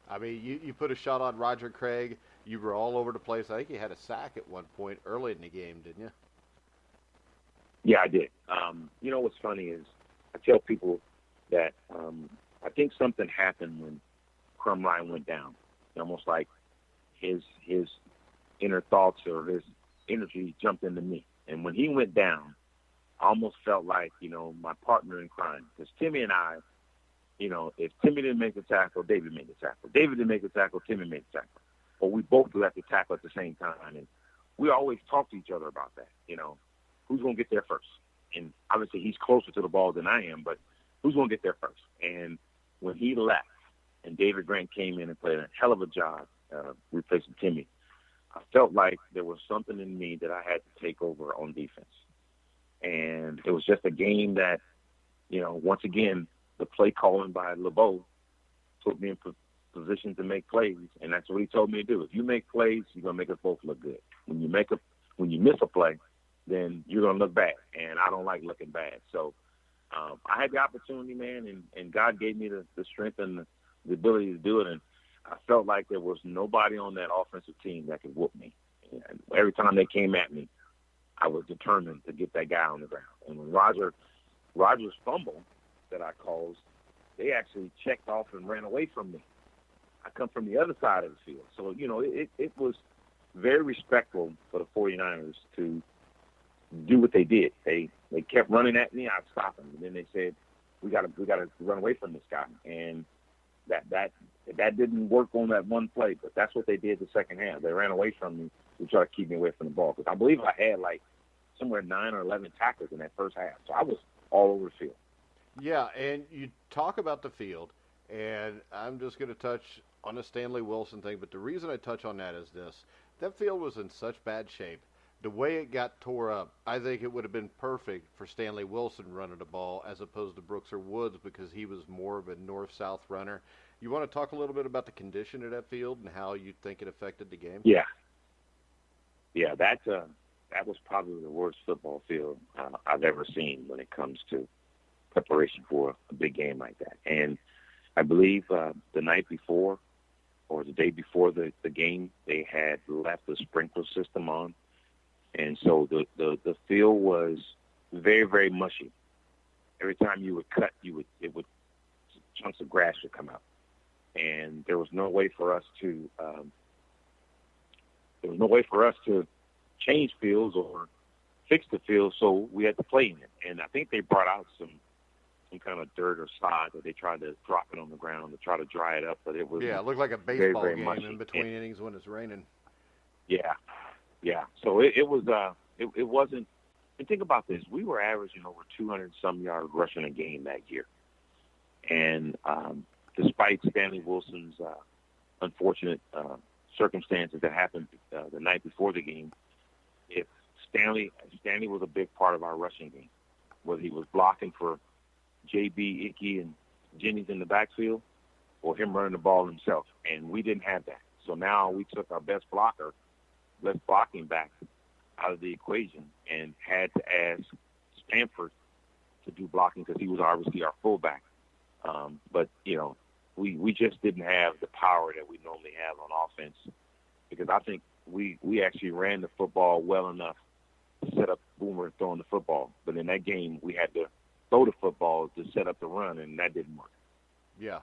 I mean, you put a shot on Roger Craig. You were all over the place. I think you had a sack at one point early in the game, didn't you? Yeah, I did. What's funny is I tell people that I think something happened when Crumline went down. Almost like his inner thoughts or his energy jumped into me. And when he went down, I almost felt like, my partner in crime. Because Timmy and I, if Timmy didn't make the tackle, David made the tackle. David didn't make the tackle, Timmy made the tackle. Or we both left the tackle at the same time. And we always talk to each other about that, who's going to get there first. And obviously he's closer to the ball than I am, but who's going to get there first? And when he left and David Grant came in and played a hell of a job replacing Timmy, I felt like there was something in me that I had to take over on defense. And it was just a game that, once again, the play calling by Lebeau put me in position to make plays, and that's what he told me to do. If you make plays, you're going to make us both look good. When you miss a play, then you're going to look bad, and I don't like looking bad. So I had the opportunity, man, and God gave me the strength and the ability to do it, and I felt like there was nobody on that offensive team that could whoop me. And every time they came at me, I was determined to get that guy on the ground. And when Roger's fumble that I caused, they actually checked off and ran away from me. I come from the other side of the field. So, it was very respectful for the 49ers to do what they did. They kept running at me. I'd stop them. And then they said, we got to run away from this guy. And that didn't work on that one play, but that's what they did the second half. They ran away from me to try to keep me away from the ball. Because I believe I had somewhere 9 or 11 tackles in that first half. So I was all over the field. Yeah, and you talk about the field, and I'm just going to touch on the Stanley Wilson thing, but the reason I touch on that is this. That field was in such bad shape The way it got tore up, I think it would have been perfect for Stanley Wilson running the ball as opposed to Brooks or Woods because he was more of a north-south runner. You want to talk a little bit about the condition of that field and how you think it affected the game? Yeah, that was probably the worst football field I've ever seen when it comes to preparation for a big game like that. And I believe the night before or the day before the game, they had left the sprinkler system on. And so the field was very, very mushy. Every time you would cut, chunks of grass would come out. And there was no way for us to change fields or fix the field, so we had to play in it. And I think they brought out some kind of dirt or sod that they tried to drop it on the ground to try to dry it up, but it was it looked like a baseball very, very game mushy. in between innings when it's raining. Yeah. So it wasn't. And think about this: we were averaging over 200-some yards rushing a game that year, and despite Stanley Wilson's unfortunate circumstances that happened the night before the game, if Stanley was a big part of our rushing game, whether he was blocking for JB, Icky, and Jennings in the backfield, or him running the ball himself. And we didn't have that. So now we took our best blocking back out of the equation and had to ask Stanford to do blocking because he was obviously our fullback. But, we just didn't have the power that we normally have on offense because I think we actually ran the football well enough to set up Boomer throwing the football. But in that game, we had to throw the football to set up the run, and that didn't work. Yeah.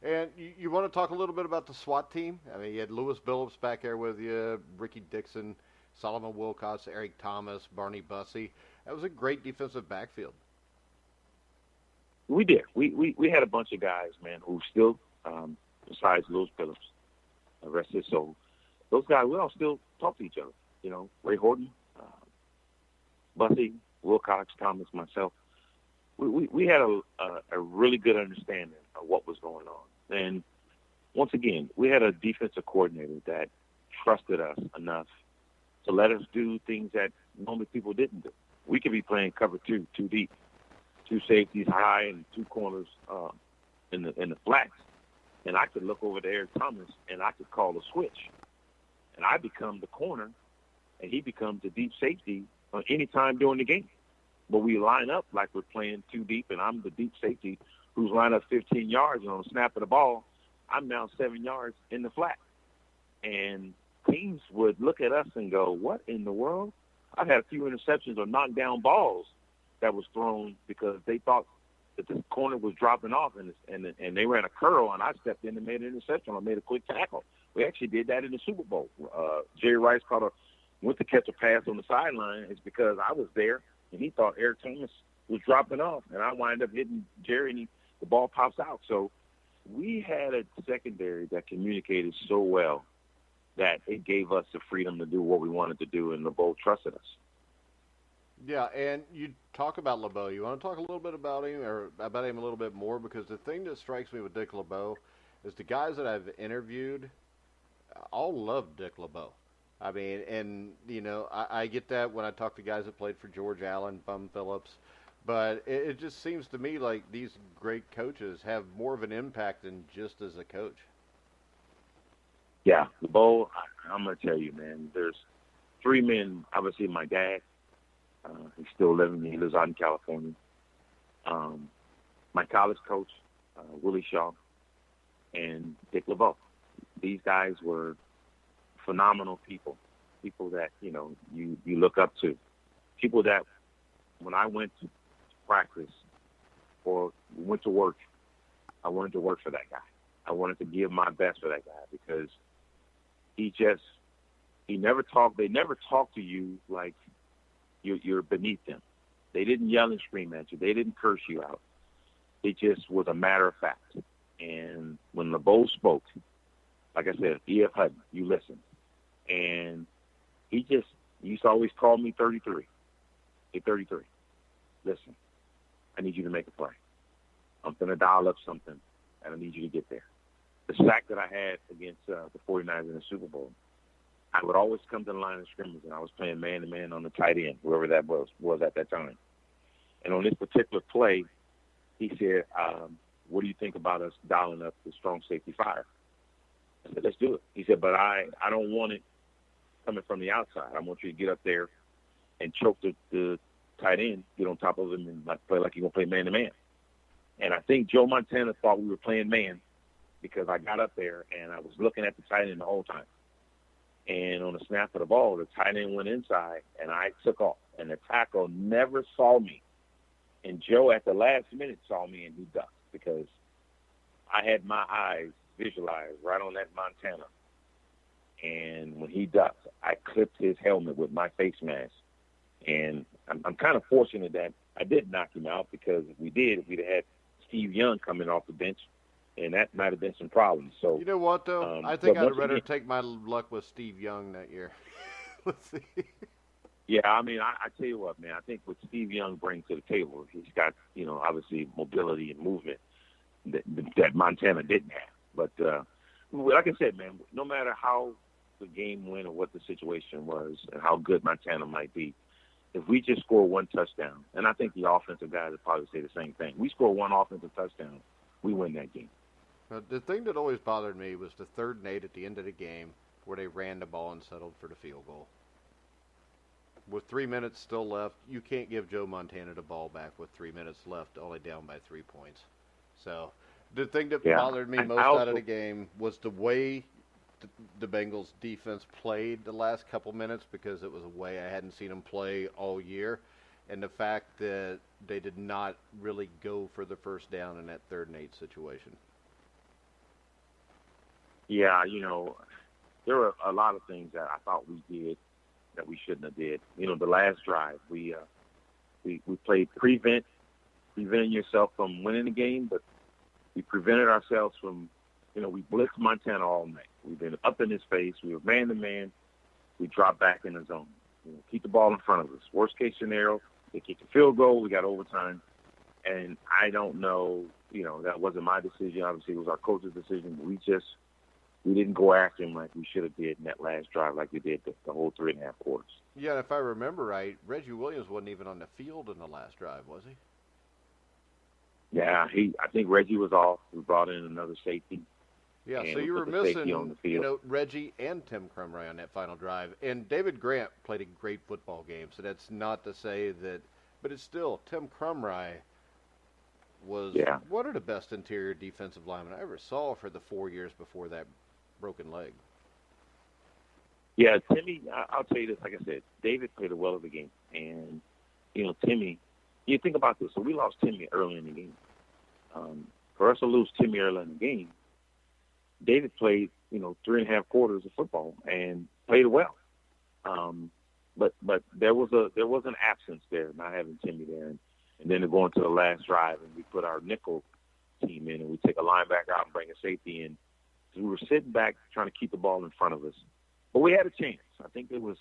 And you want to talk a little bit about the SWAT team? I mean, you had Lewis Billups back there with you, Ricky Dixon, Solomon Wilcox, Eric Thomas, Barney Bussey. That was a great defensive backfield. We did. We had a bunch of guys, man, who still, besides Lewis Billups, rest his soul, those guys, we all still talk to each other. Ray Horton, Bussey, Wilcox, Thomas, myself. We had a really good understanding of what was going on. And once again, we had a defensive coordinator that trusted us enough to let us do things that normally people didn't do. We could be playing cover two deep, two safeties high and two corners in the flats. And I could look over to Eric Thomas and I could call a switch. And I become the corner and he becomes the deep safety any time during the game. But we line up like we're playing too deep, and I'm the deep safety who's lined up 15 yards, and on the snap of the ball, I'm now 7 yards in the flat. And teams would look at us and go, what in the world? I've had a few interceptions or knockdown balls that was thrown because they thought that the corner was dropping off, and they ran a curl, and I stepped in and made an interception or made a quick tackle. We actually did that in the Super Bowl. Jerry Rice went to catch a pass on the sideline. It's because I was there, and he thought Eric Thomas was dropping off, and I wind up hitting Jerry, and the ball pops out. So we had a secondary that communicated so well that it gave us the freedom to do what we wanted to do, and Lebeau trusted us. Yeah, and you talk about Lebeau. You want to talk a little bit about him, or about him a little bit more? Because the thing that strikes me with Dick Lebeau is the guys that I've interviewed all love Dick Lebeau. I mean, and, I get that when I talk to guys that played for George Allen, Bum Phillips, but it just seems to me like these great coaches have more of an impact than just as a coach. Yeah, Lebeau, I'm going to tell you, man, there's three men. Obviously, my dad, he's still living. He lives out in California. My college coach, Willie Shaw, and Dick Lebeau. These guys were phenomenal people that, you look up to. People that when I went to practice or went to work, I wanted to work for that guy. I wanted to give my best for that guy because they never talked to you like you're beneath them. They didn't yell and scream at you. They didn't curse you out. It just was a matter of fact. And when Lebeau spoke, like I said, E.F. Hutton, you listen. And he used to always call me 33. Hey, 33, listen, I need you to make a play. I'm going to dial up something, and I need you to get there. The sack that I had against the 49ers in the Super Bowl, I would always come to the line of scrimmage, and I was playing man-to-man on the tight end, whoever that was at that time. And on this particular play, he said, what do you think about us dialing up the strong safety fire? I said, let's do it. He said, but I don't want it coming from the outside. I want you to get up there and choke the tight end, get on top of him, and play like you're going to play man-to-man. And I think Joe Montana thought we were playing man because I got up there and I was looking at the tight end the whole time. And on the snap of the ball, the tight end went inside, and I took off. And the tackle never saw me. And Joe, at the last minute, saw me, and he ducked because I had my eyes visualized right on that Montana. And when he ducked, I clipped his helmet with my face mask. And I'm kind of fortunate that I did knock him out because if we did, we'd have had Steve Young coming off the bench, and that might have been some problems. So you know what, though? I think I'd rather take my luck with Steve Young that year. Let's see. Yeah, I mean, I tell you what, man, I think what Steve Young brings to the table, he's got, obviously mobility and movement that Montana didn't have. But like I said, man, no matter how the game went or what the situation was and how good Montana might be, if we just score one touchdown, and I think the offensive guys would probably say the same thing, we score one offensive touchdown, we win that game. The thing that always bothered me was the 3rd and 8 at the end of the game where they ran the ball and settled for the field goal. With 3 minutes still left, you can't give Joe Montana the ball back with 3 minutes left, only down by 3 points. So the thing that bothered me most out of the game was the way the Bengals defense played the last couple minutes, because it was a way I hadn't seen them play all year, and the fact that they did not really go for the first down in that 3rd and 8 situation. Yeah, there were a lot of things that I thought we did that we shouldn't have did. The last drive, we played preventing yourself from winning the game, but we prevented ourselves from, we blitzed Montana all night. We've been up in his face. We were man-to-man. We dropped back in the zone. Keep the ball in front of us. Worst case scenario, they kick the field goal. We got overtime. And I don't know, that wasn't my decision. Obviously, it was our coach's decision. But we didn't go after him like we should have did in that last drive like we did the whole 3.5 quarters. Yeah, if I remember right, Reggie Williams wasn't even on the field in the last drive, was he? Yeah, I think Reggie was off. We brought in another safety. Yeah, so you were missing, Reggie and Tim Crumry on that final drive. And David Grant played a great football game, so that's not to say that, but it's still, Tim Crumry was one of the best interior defensive linemen I ever saw for the 4 years before that broken leg. Yeah, Timmy, I'll tell you this, like I said, David played a well of the game. And, Timmy, you think about this. So we lost Timmy early in the game. For us to lose Timmy early in the game, David played, 3.5 quarters of football and played well. But there was an absence there, not having Timmy there. And then to go into the last drive, and we put our nickel team in, and we take a linebacker out and bring a safety in. So we were sitting back trying to keep the ball in front of us. But we had a chance. I think it was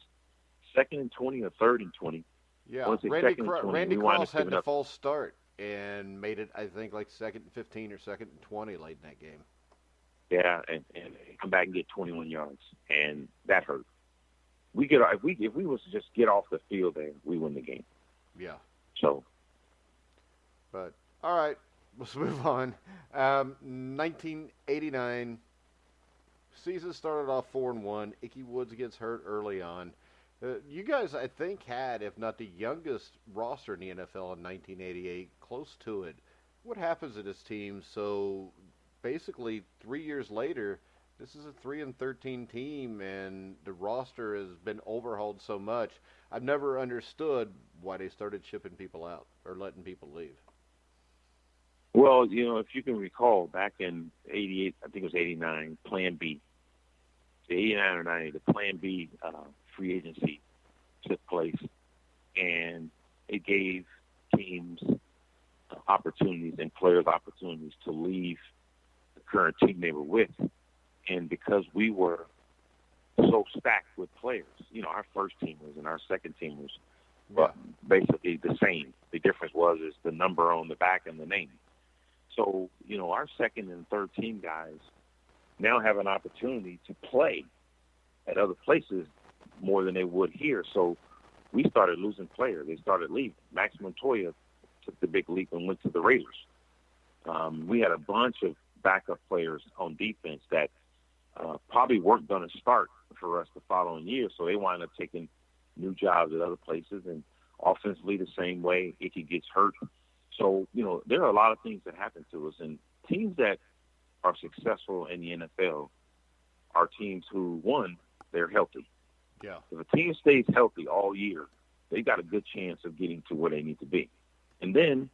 2nd and 20 or 3rd and 20. Yeah, Randy Cross had the false start and made it, I think, like 2nd and 15 or 2nd and 20 late in that game. Yeah, and come back and get 21 yards, and that hurt. If we was to just get off the field there, we win the game. Yeah. So. But all right, let's move on. 1989 season started off 4-1. Ickey Woods gets hurt early on. You guys, I think, had, if not the youngest roster in the NFL in 1988, close to it. What happens to this team? So basically, 3 years later, this is a 3-13 team, and the roster has been overhauled so much. I've never understood why they started shipping people out or letting people leave. Well, if you can recall, back in 88, I think it was 89, Plan B. The 89 or 90, the Plan B free agency took place, and it gave teams opportunities and players opportunities to leave the current team they were with. And because we were so stacked with players, our first teamers and our second teamers were basically the same. The difference was the number on the back and the name. So, our second and third team guys now have an opportunity to play at other places more than they would here. So we started losing players. They started leaving. Max Montoya took the big leap and went to the Raiders. We had a bunch of backup players on defense that probably weren't going to start for us the following year, so they wound up taking new jobs at other places, and offensively the same way. Icky gets hurt. So, there are a lot of things that happen to us, and teams that are successful in the NFL are teams who, one, they're healthy. Yeah. If a team stays healthy all year, they've got a good chance of getting to where they need to be. And then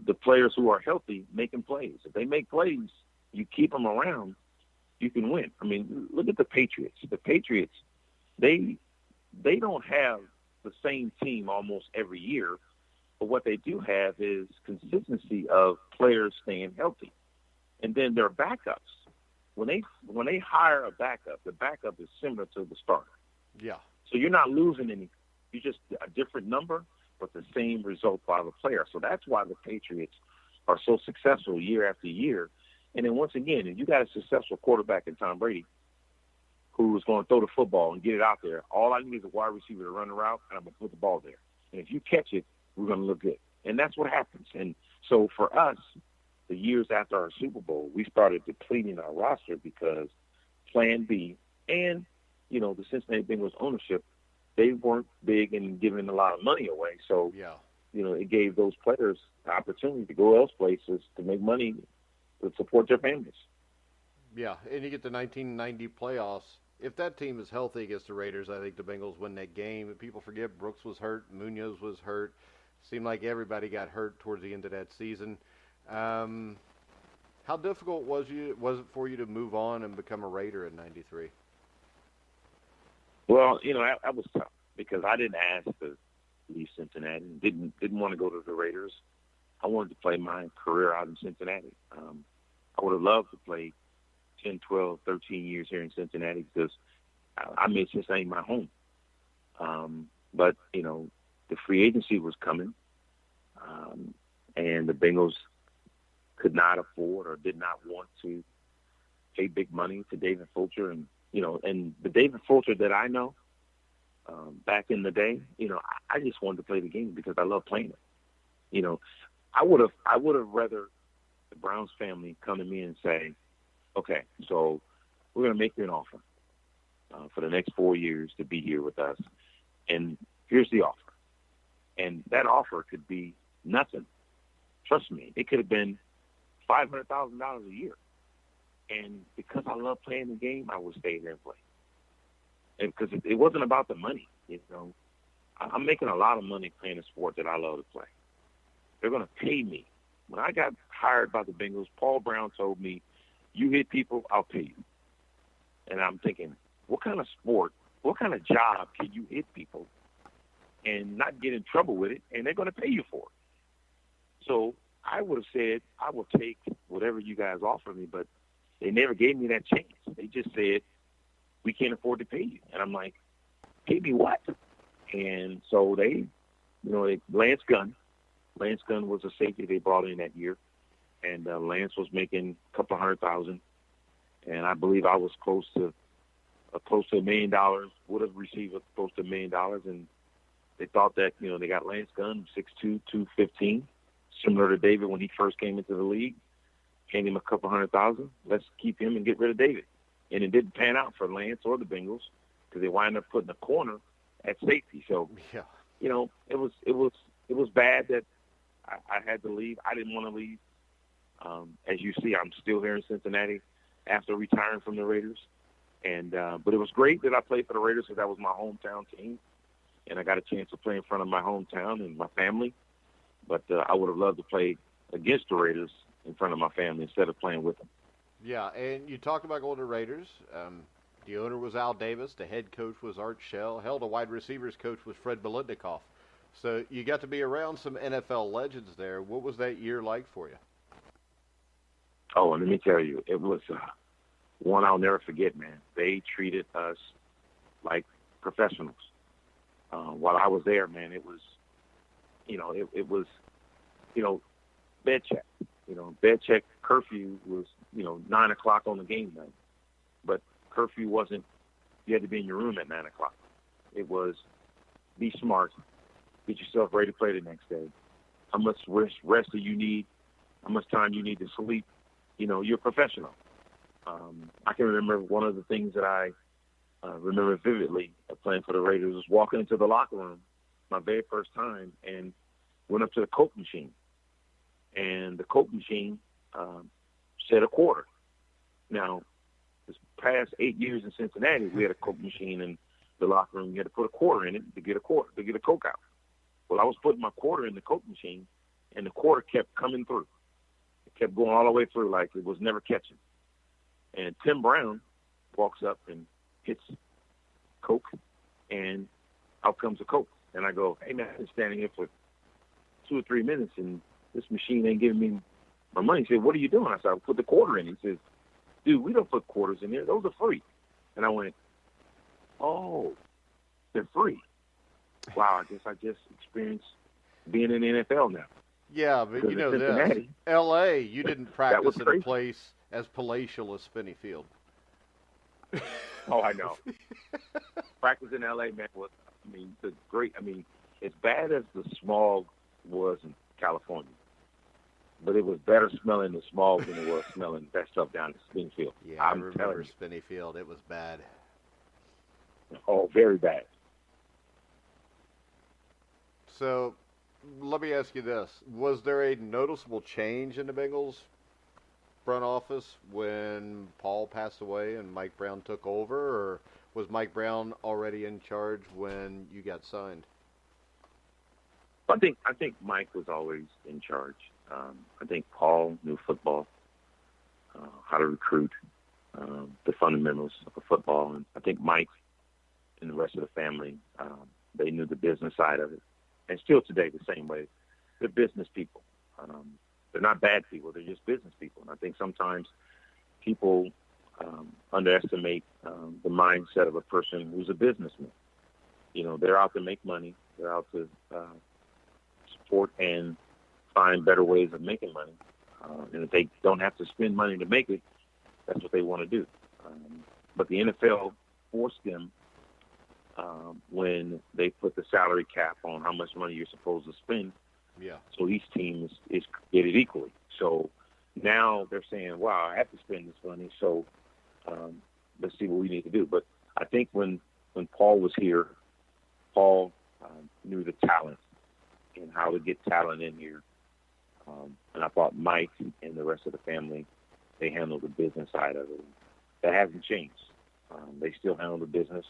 the players who are healthy making plays. If they make plays, you keep them around, you can win. I mean, look at the Patriots. The Patriots, they don't have the same team almost every year, but what they do have is consistency of players staying healthy. And then their backups. When they hire a backup, the backup is similar to the starter. Yeah. So you're not losing any. You're just a different number, but the same result by the player. So that's why the Patriots are so successful year after year. And then once again, if you got a successful quarterback in Tom Brady who is going to throw the football and get it out there, all I need is a wide receiver to run the route, and I'm going to put the ball there. And if you catch it, we're going to look good. And that's what happens. And so for us, the years after our Super Bowl, we started depleting our roster because Plan B and, the Cincinnati Bengals ownership, they weren't big in giving a lot of money away. So, yeah. It gave those players the opportunity to go else places to make money to support their families. Yeah, and you get the 1990 playoffs. If that team is healthy against the Raiders, I think the Bengals win that game. People forget Brooks was hurt, Munoz was hurt. Seemed like everybody got hurt towards the end of that season. How difficult was it for you to move on and become a Raider in '93? Well, that was tough because I didn't ask to leave Cincinnati. Didn't want to go to the Raiders. I wanted to play my career out in Cincinnati. I would have loved to play 10, 12, 13 years here in Cincinnati because I made Cincinnati my home. But, the free agency was coming, and the Bengals could not afford or did not want to pay big money to David Fulcher. And, and the David Fulcher that I know back in the day, I just wanted to play the game because I love playing it. I would have rather the Browns family come to me and say, okay, so we're going to make you an offer for the next 4 years to be here with us. And here's the offer. And that offer could be nothing. Trust me, it could have been $500,000 a year. And because I love playing the game, I would stay there and play. And because it wasn't about the money, I'm making a lot of money playing a sport that I love to play. They're going to pay me. When I got hired by the Bengals, Paul Brown told me, you hit people, I'll pay you. And I'm thinking, what kind of sport, what kind of job can you hit people and not get in trouble with it, and they're going to pay you for it? So I would have said, I will take whatever you guys offer me, but they never gave me that chance. They just said, we can't afford to pay you. And I'm like, pay me what? And so they, Lance Gunn was a safety they brought in that year. And Lance was making a couple $100,000, and I believe I was close to $1 million. Would have received close to $1 million, and they thought that they got Lance Gunn, 6'2", 215, similar to David when he first came into the league. Paid him a couple $100,000. Let's keep him and get rid of David. And it didn't pan out for Lance or the Bengals because they wound up putting a corner at safety. So yeah. It was bad that I had to leave. I didn't want to leave. As you see, I'm still here in Cincinnati after retiring from the Raiders. And but it was great that I played for the Raiders because that was my hometown team. And I got a chance to play in front of my hometown and my family. But I would have loved to play against the Raiders in front of my family instead of playing with them. Yeah, and you talked about going to Raiders. The owner was Al Davis. The head coach was Art Shell. Hell, the wide receivers coach was Fred Biletnikoff. So you got to be around some NFL legends there. What was that year like for you? Oh, let me tell you, it was one I'll never forget, man. They treated us like professionals. While I was there, man, it was, it was, bed check. Bed check curfew was, 9 o'clock on the game night. But curfew wasn't you had to be in your room at 9 o'clock. It was be smart, get yourself ready to play the next day. How much rest do you need? How much time you need to sleep? You know, you're a professional. I can remember one of the things that I remember vividly playing for the Raiders was walking into the locker room my very first time and went up to the Coke machine. And the Coke machine said a quarter. Now, this past 8 years in Cincinnati, we had a Coke machine in the locker room. You had to put a quarter in it to get a Coke out. Well, I was putting my quarter in the Coke machine, and the quarter kept coming through. It kept going all the way through like it was never catching. And Tim Brown walks up and hits Coke, and out comes a Coke. And I go, hey, man, I've been standing here for 2 or 3 minutes, and this machine ain't giving me my money. He said, what are you doing? I said, I put the quarter in. He says, dude, we don't put quarters in here. Those are free. And I went, oh, they're free. Wow, I guess I just experienced being in the NFL now. Yeah, but you know this. L.A., you didn't practice in a place as palatial as Spinney Field. Oh, I know. Practice in L.A., man, as bad as the smog was in California, but it was better smelling the smog than it was smelling that stuff down in Spinney Field. Yeah, I remember Spinney Field. It was bad. Oh, very bad. So, let me ask you this. Was there a noticeable change in the Bengals front office when Paul passed away and Mike Brown took over, or was Mike Brown already in charge when you got signed? I think Mike was always in charge. I think Paul knew football, how to recruit, the fundamentals of football. And I think Mike and the rest of the family, they knew the business side of it. And still today, the same way. They're business people. They're not bad people. They're just business people. And I think sometimes people underestimate the mindset of a person who's a businessman. You know, they're out to make money. They're out to support and find better ways of making money. And if they don't have to spend money to make it, that's what they want to do. But the NFL forced them when they put the salary cap on how much money you're supposed to spend. Yeah. So each team is created equally. So now they're saying, wow, I have to spend this money, so let's see what we need to do. But I think when Paul was here, Paul knew the talent and how to get talent in here. And I thought Mike and the rest of the family, they handled the business side of it. That hasn't changed. They still handle the business.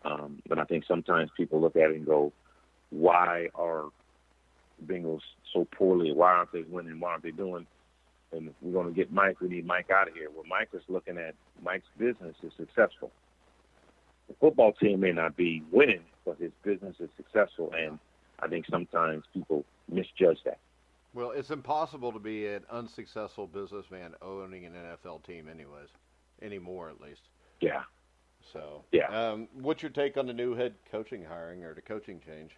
But I think sometimes people look at it and go, why are the Bengals so poorly? Why aren't they winning? Why aren't they doing? And if we're going to get Mike, we need Mike out of here. Well, Mike is looking at Mike's business is successful. The football team may not be winning, but his business is successful. And I think sometimes people misjudge that. Well, it's impossible to be an unsuccessful businessman owning an NFL team anyways, anymore at least. Yeah. So, yeah. What's your take on the new head coaching hiring or the coaching change?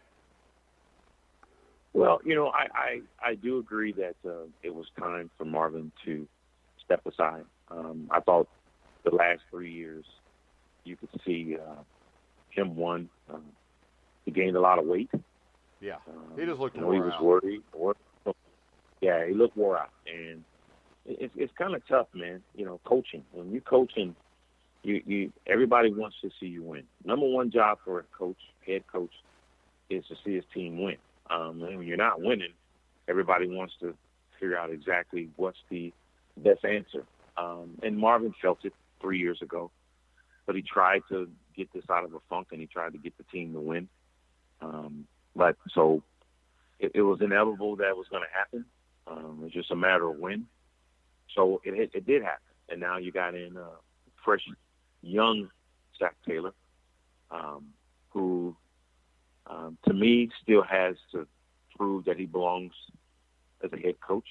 Well, you know, I do agree that it was time for Marvin to step aside. I thought the last 3 years you could see him won. He gained a lot of weight. Yeah, he just looked wore out. He was worried. Yeah, he looked wore out. And it's kind of tough, man, you know, coaching. When you're coaching, you everybody wants to see you win. Number one job for a coach, head coach, is to see his team win. And when you're not winning, everybody wants to figure out exactly what's the best answer. And Marvin felt it 3 years ago, but he tried to get this out of a funk, and he tried to get the team to win. But so it was inevitable that was going to happen. It was just a matter of when. So it did happen. And now you got in fresh, young Zach Taylor, who, to me, still has to prove that he belongs as a head coach.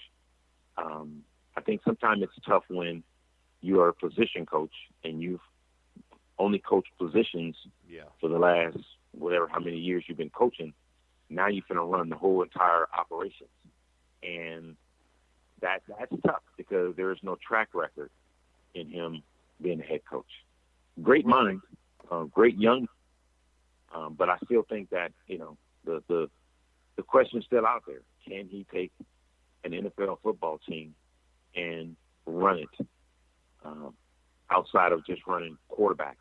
I think sometimes it's tough when you are a position coach and you've only coached positions for the last how many years you've been coaching. Now you're going to run the whole entire operations. And that's tough because there is no track record in him being a head coach. Great mind, great young, but I still think that, the question's still out there. Can he take an NFL football team and run it outside of just running quarterbacks?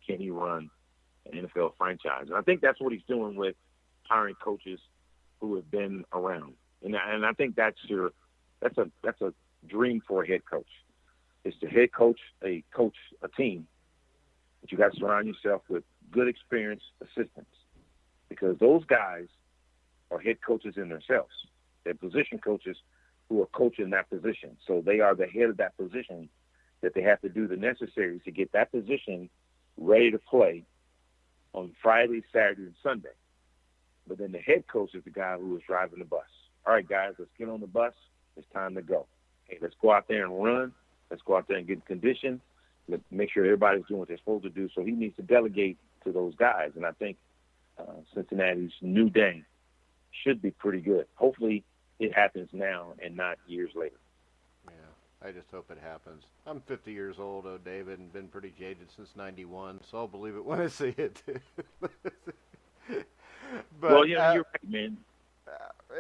Can he run an NFL franchise? And I think that's what he's doing with hiring coaches who have been around. And I think that's a dream for a head coach. Is to head coach a team, but you got to surround yourself with good, experienced assistants, because those guys are head coaches in themselves. They're position coaches who are coaching that position. So they are the head of that position, that they have to do the necessary to get that position ready to play on Friday, Saturday, and Sunday. But then the head coach is the guy who is driving the bus. All right, guys, let's get on the bus. It's time to go. Hey, let's go out there and run. Let's go out there and get in condition. Let's make sure everybody's doing what they're supposed to do. So he needs to delegate to those guys. And I think Cincinnati's new day should be pretty good. Hopefully it happens now and not years later. Yeah, I just hope it happens. I'm 50 years old, David, and been pretty jaded since 91, so I'll believe it when I see it. Well, you're right, man.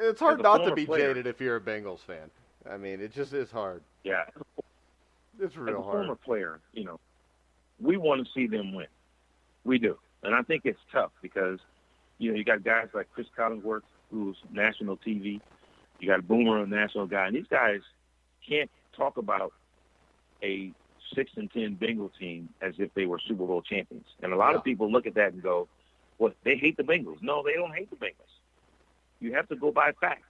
It's hard not to be jaded if you're a Bengals fan. I mean, it just is hard. Yeah. It's real hard. As a former player, we want to see them win. We do. And I think it's tough because, you got guys like Chris Collinsworth, who's national TV. You got Boomer, a national guy. And these guys can't talk about a 6-10 Bengal team as if they were Super Bowl champions. And a lot of people look at that and go, well, they hate the Bengals. No, they don't hate the Bengals. You have to go by facts.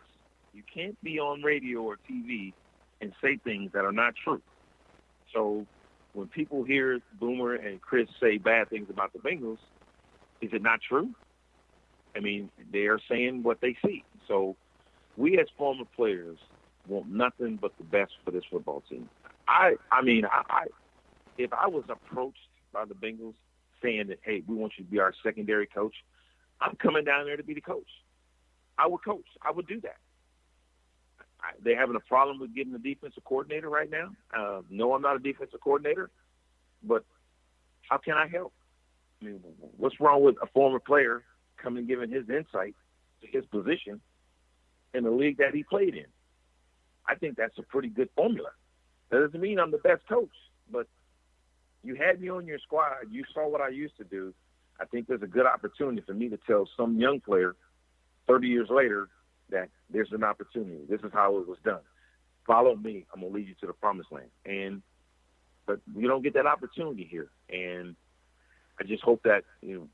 You can't be on radio or TV and say things that are not true. So when people hear Boomer and Chris say bad things about the Bengals, is it not true? I mean, they are saying what they see. So we as former players want nothing but the best for this football team. I mean, if I was approached by the Bengals saying that, hey, we want you to be our secondary coach, I'm coming down there to be the coach. I would coach. I would do that. They're having a problem with getting a defensive coordinator right now. No, I'm not a defensive coordinator, but how can I help? I mean, what's wrong with a former player coming and giving his insight to his position in the league that he played in? I think that's a pretty good formula. That doesn't mean I'm the best coach, but you had me on your squad. You saw what I used to do. I think there's a good opportunity for me to tell some young player 30 years later that there's an opportunity. This is how it was done. Follow me. I'm going to lead you to the promised land. But we don't get that opportunity here. And I just hope that,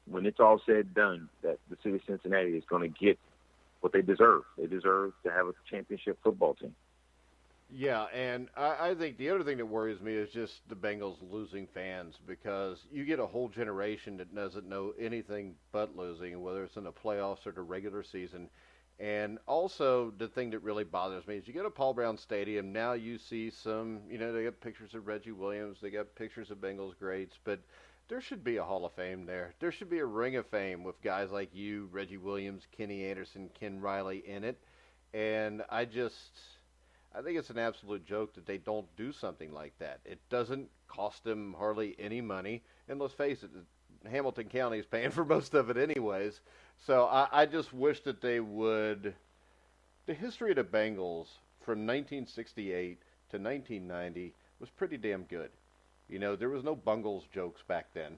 when it's all said and done, that the city of Cincinnati is going to get what they deserve. They deserve to have a championship football team. Yeah, and I think the other thing that worries me is just the Bengals losing fans, because you get a whole generation that doesn't know anything but losing, whether it's in the playoffs or the regular season. And also, the thing that really bothers me is you go to Paul Brown Stadium, now you see some, they got pictures of Reggie Williams, they got pictures of Bengals greats, but there should be a Hall of Fame there. There should be a Ring of Fame with guys like you, Reggie Williams, Kenny Anderson, Ken Riley in it. And I think it's an absolute joke that they don't do something like that. It doesn't cost them hardly any money. And let's face it, Hamilton County is paying for most of it anyways. So I just wish that they would. The history of the Bengals from 1968 to 1990 was pretty damn good. There was no Bungles jokes back then.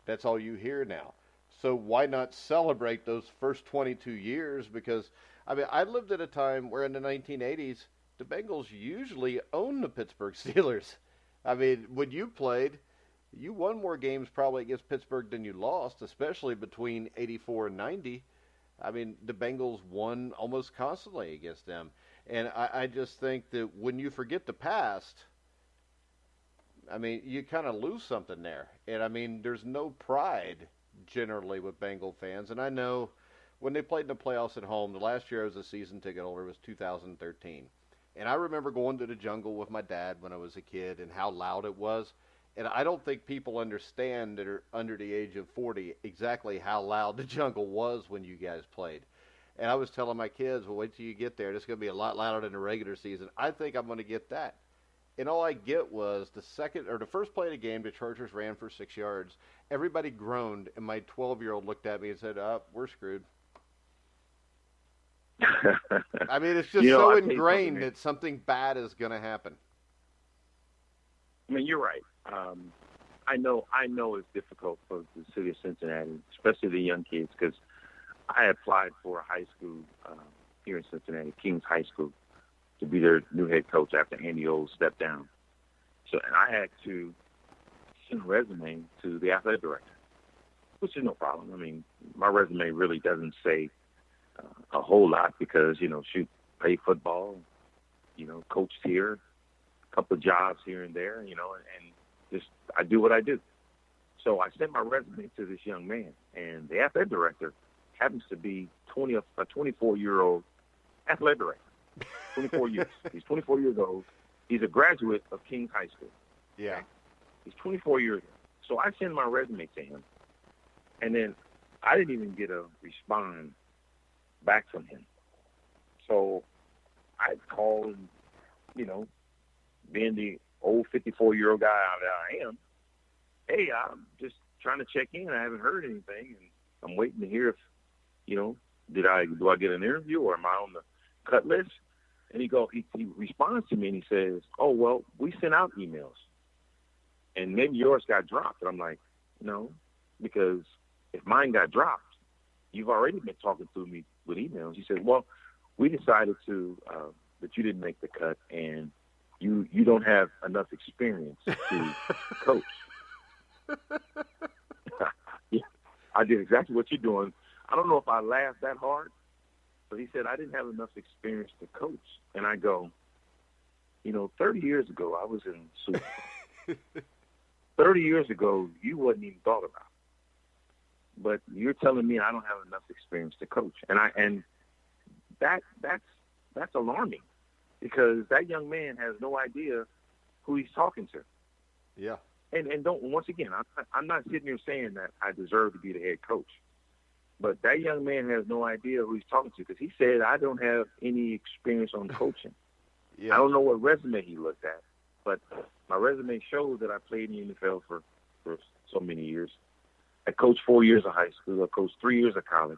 That's all you hear now. So why not celebrate those first 22 years? Because, I lived at a time where in the 1980s, the Bengals usually owned the Pittsburgh Steelers. When you played, you won more games probably against Pittsburgh than you lost, especially between 84 and 90. The Bengals won almost constantly against them. And I just think that when you forget the past, you kind of lose something there. And, there's no pride generally with Bengal fans. And I know when they played in the playoffs at home, the last year I was a season ticket holder was 2013. And I remember going to the jungle with my dad when I was a kid and how loud it was. And I don't think people understand that are under the age of 40 exactly how loud the jungle was when you guys played. And I was telling my kids, well, wait till you get there. It's going to be a lot louder than the regular season. I think I'm going to get that. And all I get was the first play of the game, the Chargers ran for 6 yards. Everybody groaned, and my 12-year-old looked at me and said, we're screwed. I mean, it's just so ingrained that something bad is going to happen. I mean, you're right. I know it's difficult for the city of Cincinnati, especially the young kids, because I applied for a high school here in Cincinnati, King's High School, to be their new head coach after Andy Oles stepped down. So, and I had to send a resume to the athletic director, which is no problem. I mean, my resume really doesn't say a whole lot because, play football, coached here, a couple of jobs here and there, and just I do what I do. So I sent my resume to this young man, and the athletic director happens to be a 24-year-old athletic director. 24 years. He's 24 years old. He's a graduate of King's High School. Yeah. Okay? He's 24 years old. So I send my resume to him, and then I didn't even get a response back from him. So I called, being the old 54-year-old guy that I am, hey, I'm just trying to check in. I haven't heard anything, and I'm waiting to hear if, do I get an interview or am I on the cut list? And he responds to me and he says, oh, well, we sent out emails and maybe yours got dropped. And I'm like, no, because if mine got dropped, you've already been talking to me with emails. He said, well, we decided that you didn't make the cut and you don't have enough experience to coach. Yeah, I did exactly what you're doing. I don't know if I laughed that hard, but he said I didn't have enough experience to coach. And I go, 30 years ago, I was in Super Bowl. 30 years ago, you wasn't even thought about. But you're telling me I don't have enough experience to coach. And that's alarming because that young man has no idea who he's talking to. Yeah. And once again, I'm not sitting here saying that I deserve to be the head coach. But that young man has no idea who he's talking to because he said, I don't have any experience on coaching. Yeah. I don't know what resume he looked at, but my resume shows that I played in the NFL for so many years. I coached 4 years of high school. I coached 3 years of college.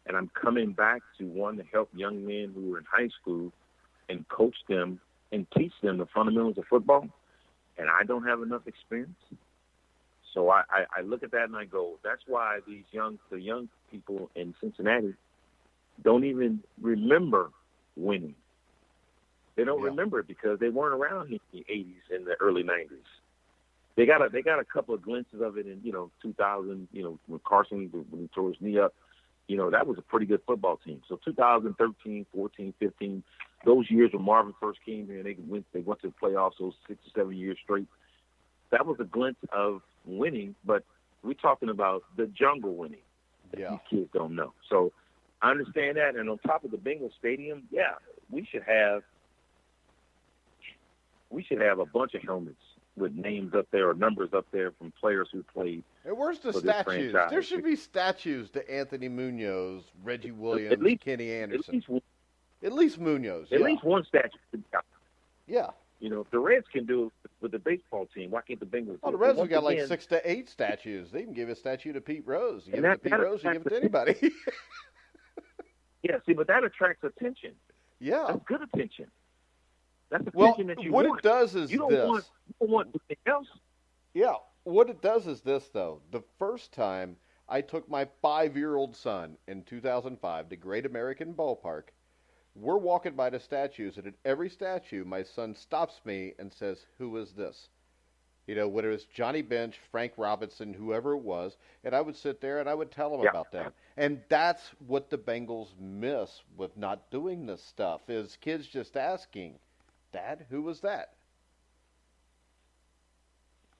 And I'm coming back to help young men who were in high school and coach them and teach them the fundamentals of football. And I don't have enough experience. So I look at that and I go, that's why the young people in Cincinnati don't even remember winning. They don't remember it because they weren't around in the 80s and the early 90s. They got a couple of glimpses of it in 2000. When Carson when he tore his knee up, that was a pretty good football team. So 2013, 14, 15, those years when Marvin first came here and they went to the playoffs those 6 or 7 years straight. That was a glimpse of winning, but we're talking about the jungle winning that these kids don't know. So I understand that. And on top of the Bengals stadium, we should have a bunch of helmets with names up there or numbers up there from players who played. And where's the statues? There should be statues to Anthony Munoz, Reggie Williams, Kenny Anderson. At least Munoz. At least one statue. Yeah. If the Reds can do it with the baseball team, why can't the Bengals? Well, the Reds have got like 6 to 8 statues. They can give a statue to Pete Rose. You give it to Pete Rose, you give it to anybody. Yeah, see, but that attracts attention. Yeah. That's good attention. That's attention that you want. What it does is you don't want anything else. Yeah. What it does is this, though. The first time I took my 5-year-old son in 2005 to Great American Ballpark, we're walking by the statues, and at every statue, my son stops me and says, who is this? Whether it's Johnny Bench, Frank Robinson, whoever it was, and I would sit there and I would tell them about them. And that's what the Bengals miss with not doing this stuff, is kids just asking, Dad, who was that?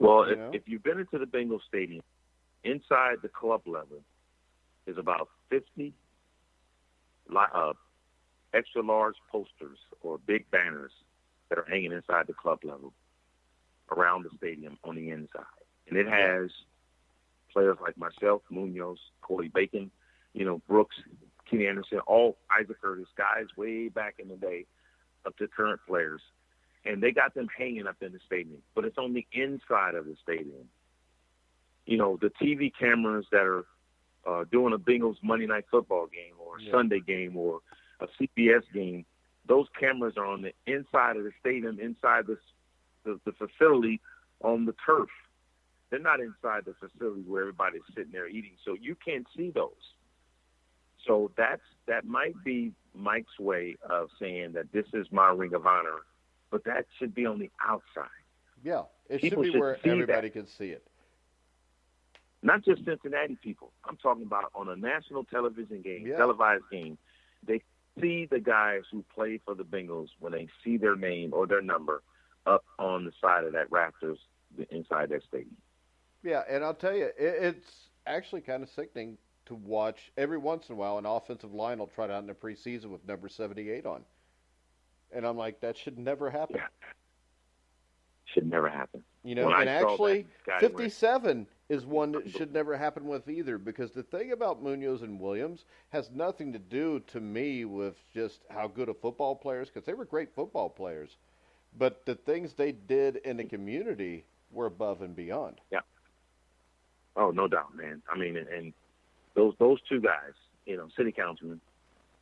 Well, if you've been into the Bengals stadium, inside the club level is about 50 extra large posters or big banners that are hanging inside the club level around the stadium on the inside. And it has players like myself, Munoz, Corey Bacon, Brooks, Kenny Anderson, all Isaac Curtis, guys way back in the day up to current players. and they got them hanging up in the stadium, but it's on the inside of the stadium. You know, the TV cameras that are doing a Bengals Monday Night Football game or a Sunday game or a CBS game, those cameras are on the inside of the stadium, inside the facility on the turf. They're not inside the facility where everybody's sitting there eating, so you can't see those. So that might be Mike's way of saying that this is my Ring of Honor, but that should be on the outside. Yeah, it People should be where everybody that. can see it. Not just Cincinnati people. I'm talking about on a national television game, televised game. They see the guys who play for the Bengals when they see their name or their number up on the side of that rafters inside that stadium. Yeah, and I'll tell you, it's actually kind of sickening to watch. Every once in a while, an offensive line will trot out in the preseason with number 78 on. And I'm like, that should never happen. Yeah. Should never happen. You know, and actually, 57 is one that should never happen with either, because the thing about Munoz and Williams has nothing to do, to me, with just how good of football players, because they were great football players. But the things they did in the community were above and beyond. Yeah. Oh, no doubt, man. I mean, and those two guys, you know, city councilman,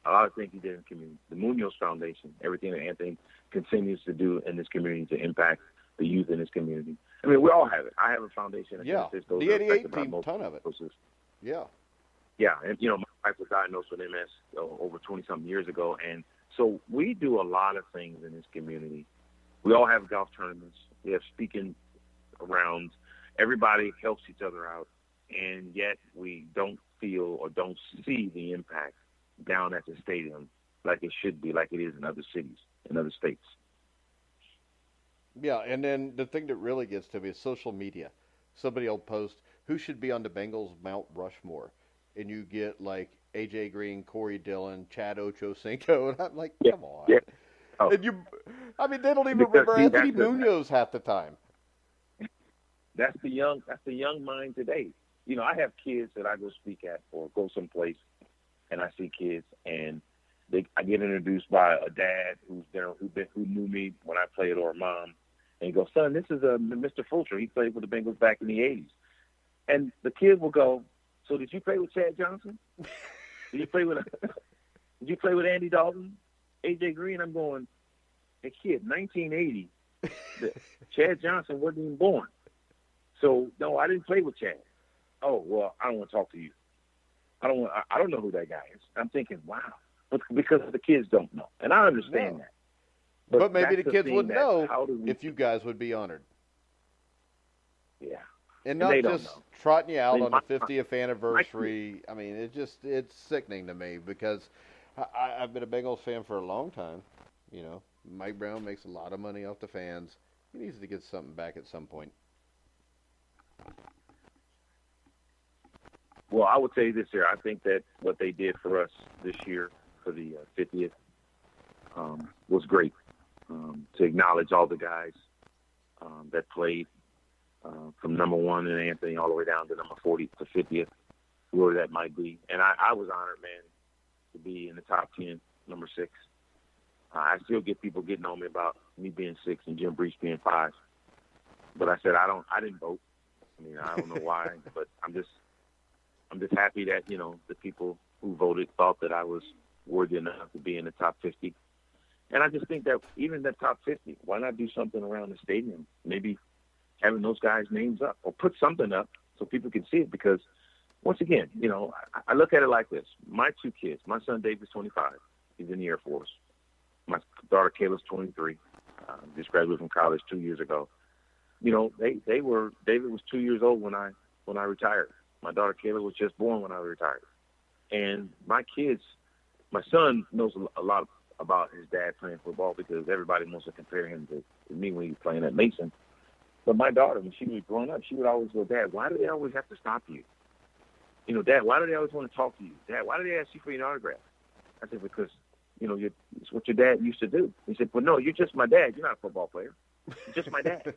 a lot of things he did in the community. The Munoz Foundation, everything that Anthony continues to do in this community to impact the youth in this community. I mean, we all have it. I have a foundation. Yeah, the 88 team, ton of it. Yeah. Yeah, and, you know, my wife was diagnosed with MS over 20-something years ago, and so we do a lot of things in this community. We all have golf tournaments. We have speaking rounds. Everybody helps each other out, and yet we don't feel or don't see the impact down at the stadium like it should be, like it is in other cities, in other states. Yeah, and then the thing that really gets to me is social media. Somebody will post, who should be on the Bengals Mount Rushmore? And you get, like, A.J. Green, Corey Dillon, Chad Ochocinco, and I'm like, come on. Yeah. Oh. And they don't even remember Anthony Munoz half the time. That's the young mind today. You know, I have kids that I go speak at or go someplace, and I see kids, and I get introduced by a dad who's there, who knew me when I played, or a mom, and he goes, "Son, this is Mr. Fulcher. He played for the Bengals back in the '80s." And the kid will go, "So did you play with Chad Johnson? Did you play with Andy Dalton, A.J. Green?" I'm going, "Hey kid, 1980, Chad Johnson wasn't even born. So no, I didn't play with Chad." "Oh, well, I don't want to talk to you. I don't know who that guy is." I'm thinking, wow, but because the kids don't know, and I understand that. But maybe the kids would know if you guys would be honored. Yeah. And not just trotting you out on the 50th anniversary. I mean, it's sickening to me, because I've been a Bengals fan for a long time. You know, Mike Brown makes a lot of money off the fans. He needs to get something back at some point. Well, I would say this here. I think that what they did for us this year for the 50th was great, to acknowledge all the guys that played from number 1 in Anthony all the way down to number 40 to 50th, whoever that might be. And I was honored, man, to be in the top 10, number 6. I still get people getting on me about me being 6 and Jim Breach being 5. But I said I didn't vote. I mean, I don't know why, but I'm just happy that, you know, the people who voted thought that I was worthy enough to be in the top 50. And I just think that even the top 50, why not do something around the stadium? Maybe having those guys' names up, or put something up so people can see it. Because once again, you know, I look at it like this. My 2 kids, my son David's 25. He's in the Air Force. My daughter Kayla's 23. Just graduated from college 2 years ago. You know, David was 2 years old when I retired. My daughter Kayla was just born when I retired. And my kids, my son knows a lot about his dad playing football, because everybody wants to compare him to me when he was playing at Mason. But my daughter, when she was growing up, she would always go, "Dad, why do they always have to stop you? You know, Dad, why do they always want to talk to you? Dad, why do they ask you for your autograph?" I said, "Because, you know, it's what your dad used to do." He said, "Well, no, you're just my dad. You're not a football player. You're just my dad."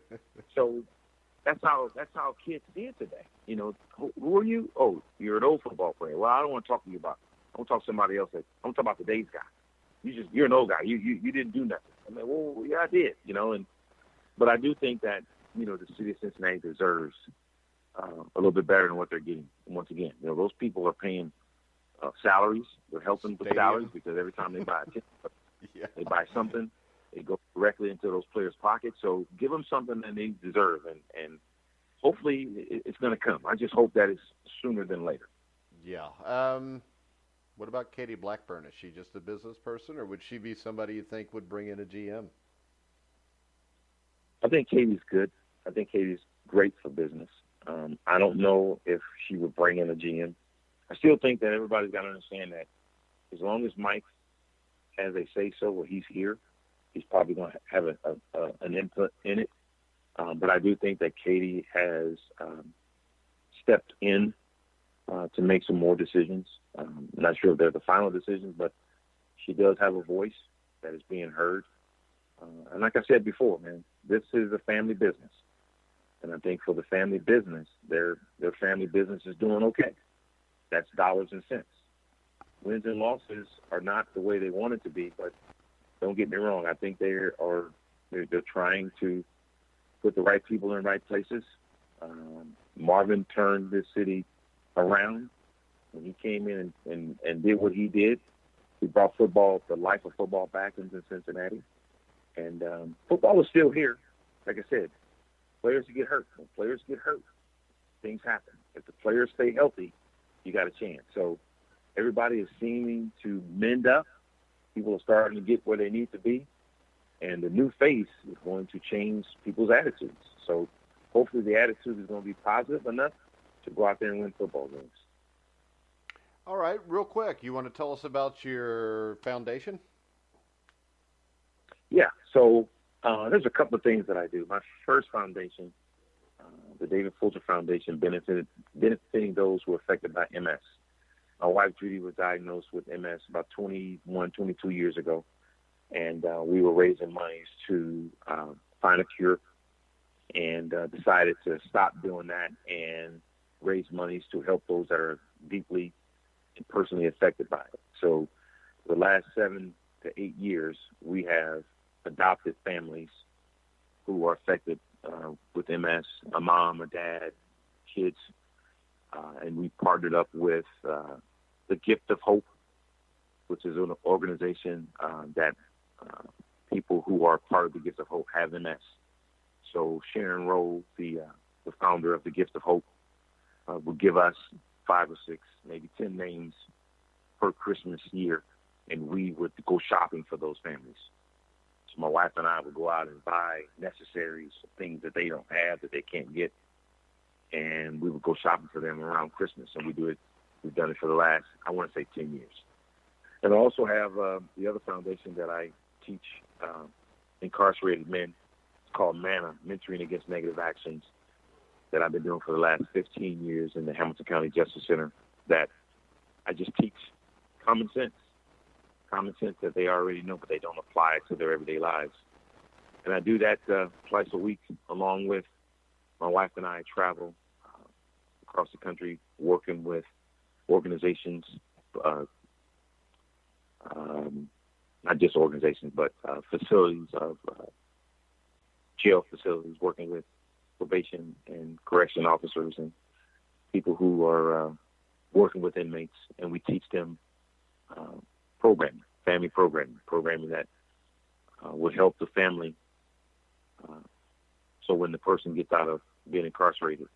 So that's how kids see it today. You know, who are you? "Oh, you're an old football player." "Well, I don't want to talk to you about it. I want to talk to somebody else. I want to talk about today's guy. You're an old guy. You didn't do nothing." I mean, well, yeah, I did, but I do think that, the city of Cincinnati deserves a little bit better than what they're getting. Once again, those people are paying salaries. They're helping with salaries because every time they buy a ticket, they buy something, they go directly into those players' pockets. So give them something that they deserve, and hopefully it's going to come. I just hope that it's sooner than later. Yeah. What about Katie Blackburn? Is she just a business person, or would she be somebody you think would bring in a GM? I think Katie's good. I think Katie's great for business. I don't know if she would bring in a GM. I still think that everybody's got to understand that as long as Mike has a say-so where he's here, he's probably going to have an input in it. But I do think that Katie has stepped in to make some more decisions. I'm not sure if they're the final decisions, but she does have a voice that is being heard. And like I said before, man, this is a family business. And I think for the family business, their family business is doing okay. That's dollars and cents. Wins and losses are not the way they want it to be, but don't get me wrong. I think they're trying to put the right people in the right places. Marvin turned this city around when he came in and did what he did. He brought football, the life of football, back into Cincinnati. And football is still here. Like I said, players get hurt. When players get hurt, things happen. If the players stay healthy, you got a chance. So everybody is seeming to mend up. People are starting to get where they need to be. And the new face is going to change people's attitudes. So hopefully the attitude is going to be positive enough to go out there and win football games. All right, real quick, you want to tell us about your foundation? Yeah, so there's a couple of things that I do. My first foundation, the David Fulcher Foundation, benefiting those who are affected by MS. My wife, Judy, was diagnosed with MS about 21, 22 years ago, and we were raising monies to find a cure, and decided to stop doing that and raise monies to help those that are deeply and personally affected by it. So the last 7 to 8 years, we have adopted families who are affected with MS, a mom, a dad, kids, and we partnered up with the Gift of Hope, which is an organization that people who are part of the Gift of Hope have MS. So Sharon Rowe, the founder of the Gift of Hope, would give us 5 or 6, maybe 10 names per Christmas year, and we would go shopping for those families. So my wife and I would go out and buy necessaries, things that they don't have, that they can't get, and we would go shopping for them around Christmas. And we've done it for the last, I want to say, 10 years. And I also have the other foundation that I teach incarcerated men. It's called MANA, Mentoring Against Negative Actions, that I've been doing for the last 15 years in the Hamilton County Justice Center, that I just teach common sense that they already know, but they don't apply it to their everyday lives. And I do that twice a week, along with my wife and I travel across the country working with organizations, not just organizations, but facilities of jail facilities, working with probation and correction officers and people who are working with inmates, and we teach them programming, family programming that would help the family. So when the person gets out of being incarcerated,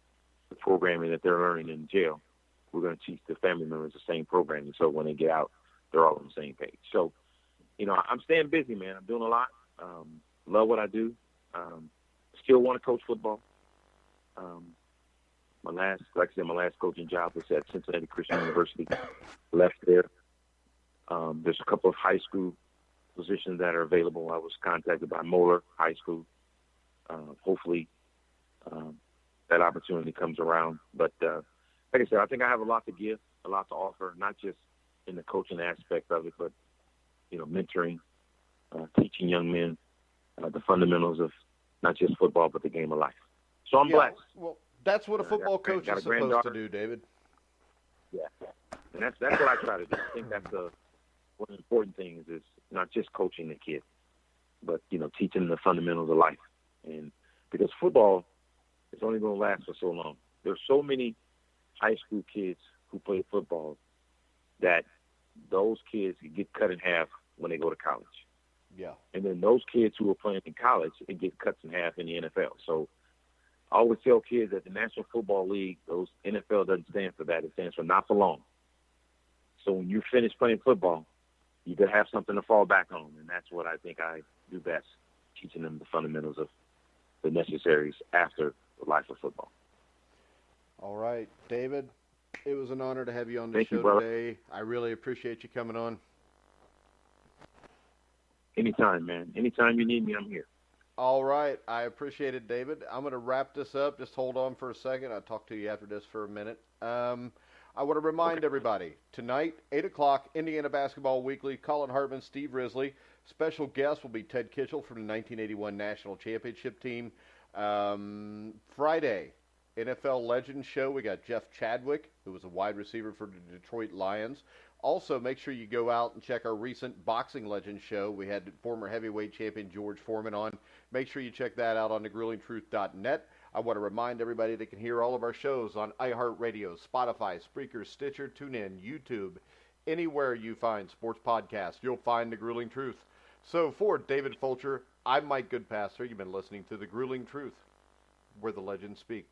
the programming that they're learning in jail, we're going to teach the family members the same programming. So when they get out, they're all on the same page. So, I'm staying busy, man. I'm doing a lot. Love what I do. Still want to coach football. My last coaching job was at Cincinnati Christian University. Left there. There's a couple of high school positions that are available. I was contacted by Moeller High School. Hopefully that opportunity comes around. But like I said, I think I have a lot to give, a lot to offer, not just in the coaching aspect of it, but, mentoring, teaching young men the fundamentals of not just football, but the game of life. So I'm blessed. Well, that's what a football coach is supposed to do, David. Yeah, and that's what I try to do. I think that's one of the important things is not just coaching the kid, but teaching them the fundamentals of life. And because football is only going to last for so long. There's so many high school kids who play football that those kids get cut in half when they go to college. Yeah. And then those kids who are playing in college, it gets cut in half in the NFL. So I always tell kids that the National Football League, those NFL doesn't stand for that. It stands for not for long. So when you finish playing football, you got to have something to fall back on. And that's what I think I do best, teaching them the fundamentals of the necessaries after the life of football. All right, David, it was an honor to have you on the Thank show you, brother. today. I really appreciate you coming on. Anytime, man. Anytime you need me, I'm here. All right, I appreciate it, David. I'm going to wrap this up. Just hold on for a second. I'll talk to you after this for a minute. I want to remind everybody, tonight, 8 o'clock, Indiana Basketball Weekly, Colin Hartman, Steve Risley. Special guest will be Ted Kitchell from the 1981 National Championship team. Friday, NFL Legends Show. We got Jeff Chadwick, who was a wide receiver for the Detroit Lions. Also, make sure you go out and check our recent Boxing Legends Show. We had former heavyweight champion George Foreman on. Make sure you check that out on thegruelingtruth.net. I want to remind everybody they can hear all of our shows on iHeartRadio, Spotify, Spreaker, Stitcher, TuneIn, YouTube. Anywhere you find sports podcasts, you'll find The Grueling Truth. So for David Fulcher, I'm Mike Goodpaster. You've been listening to The Grueling Truth, where the legends speak.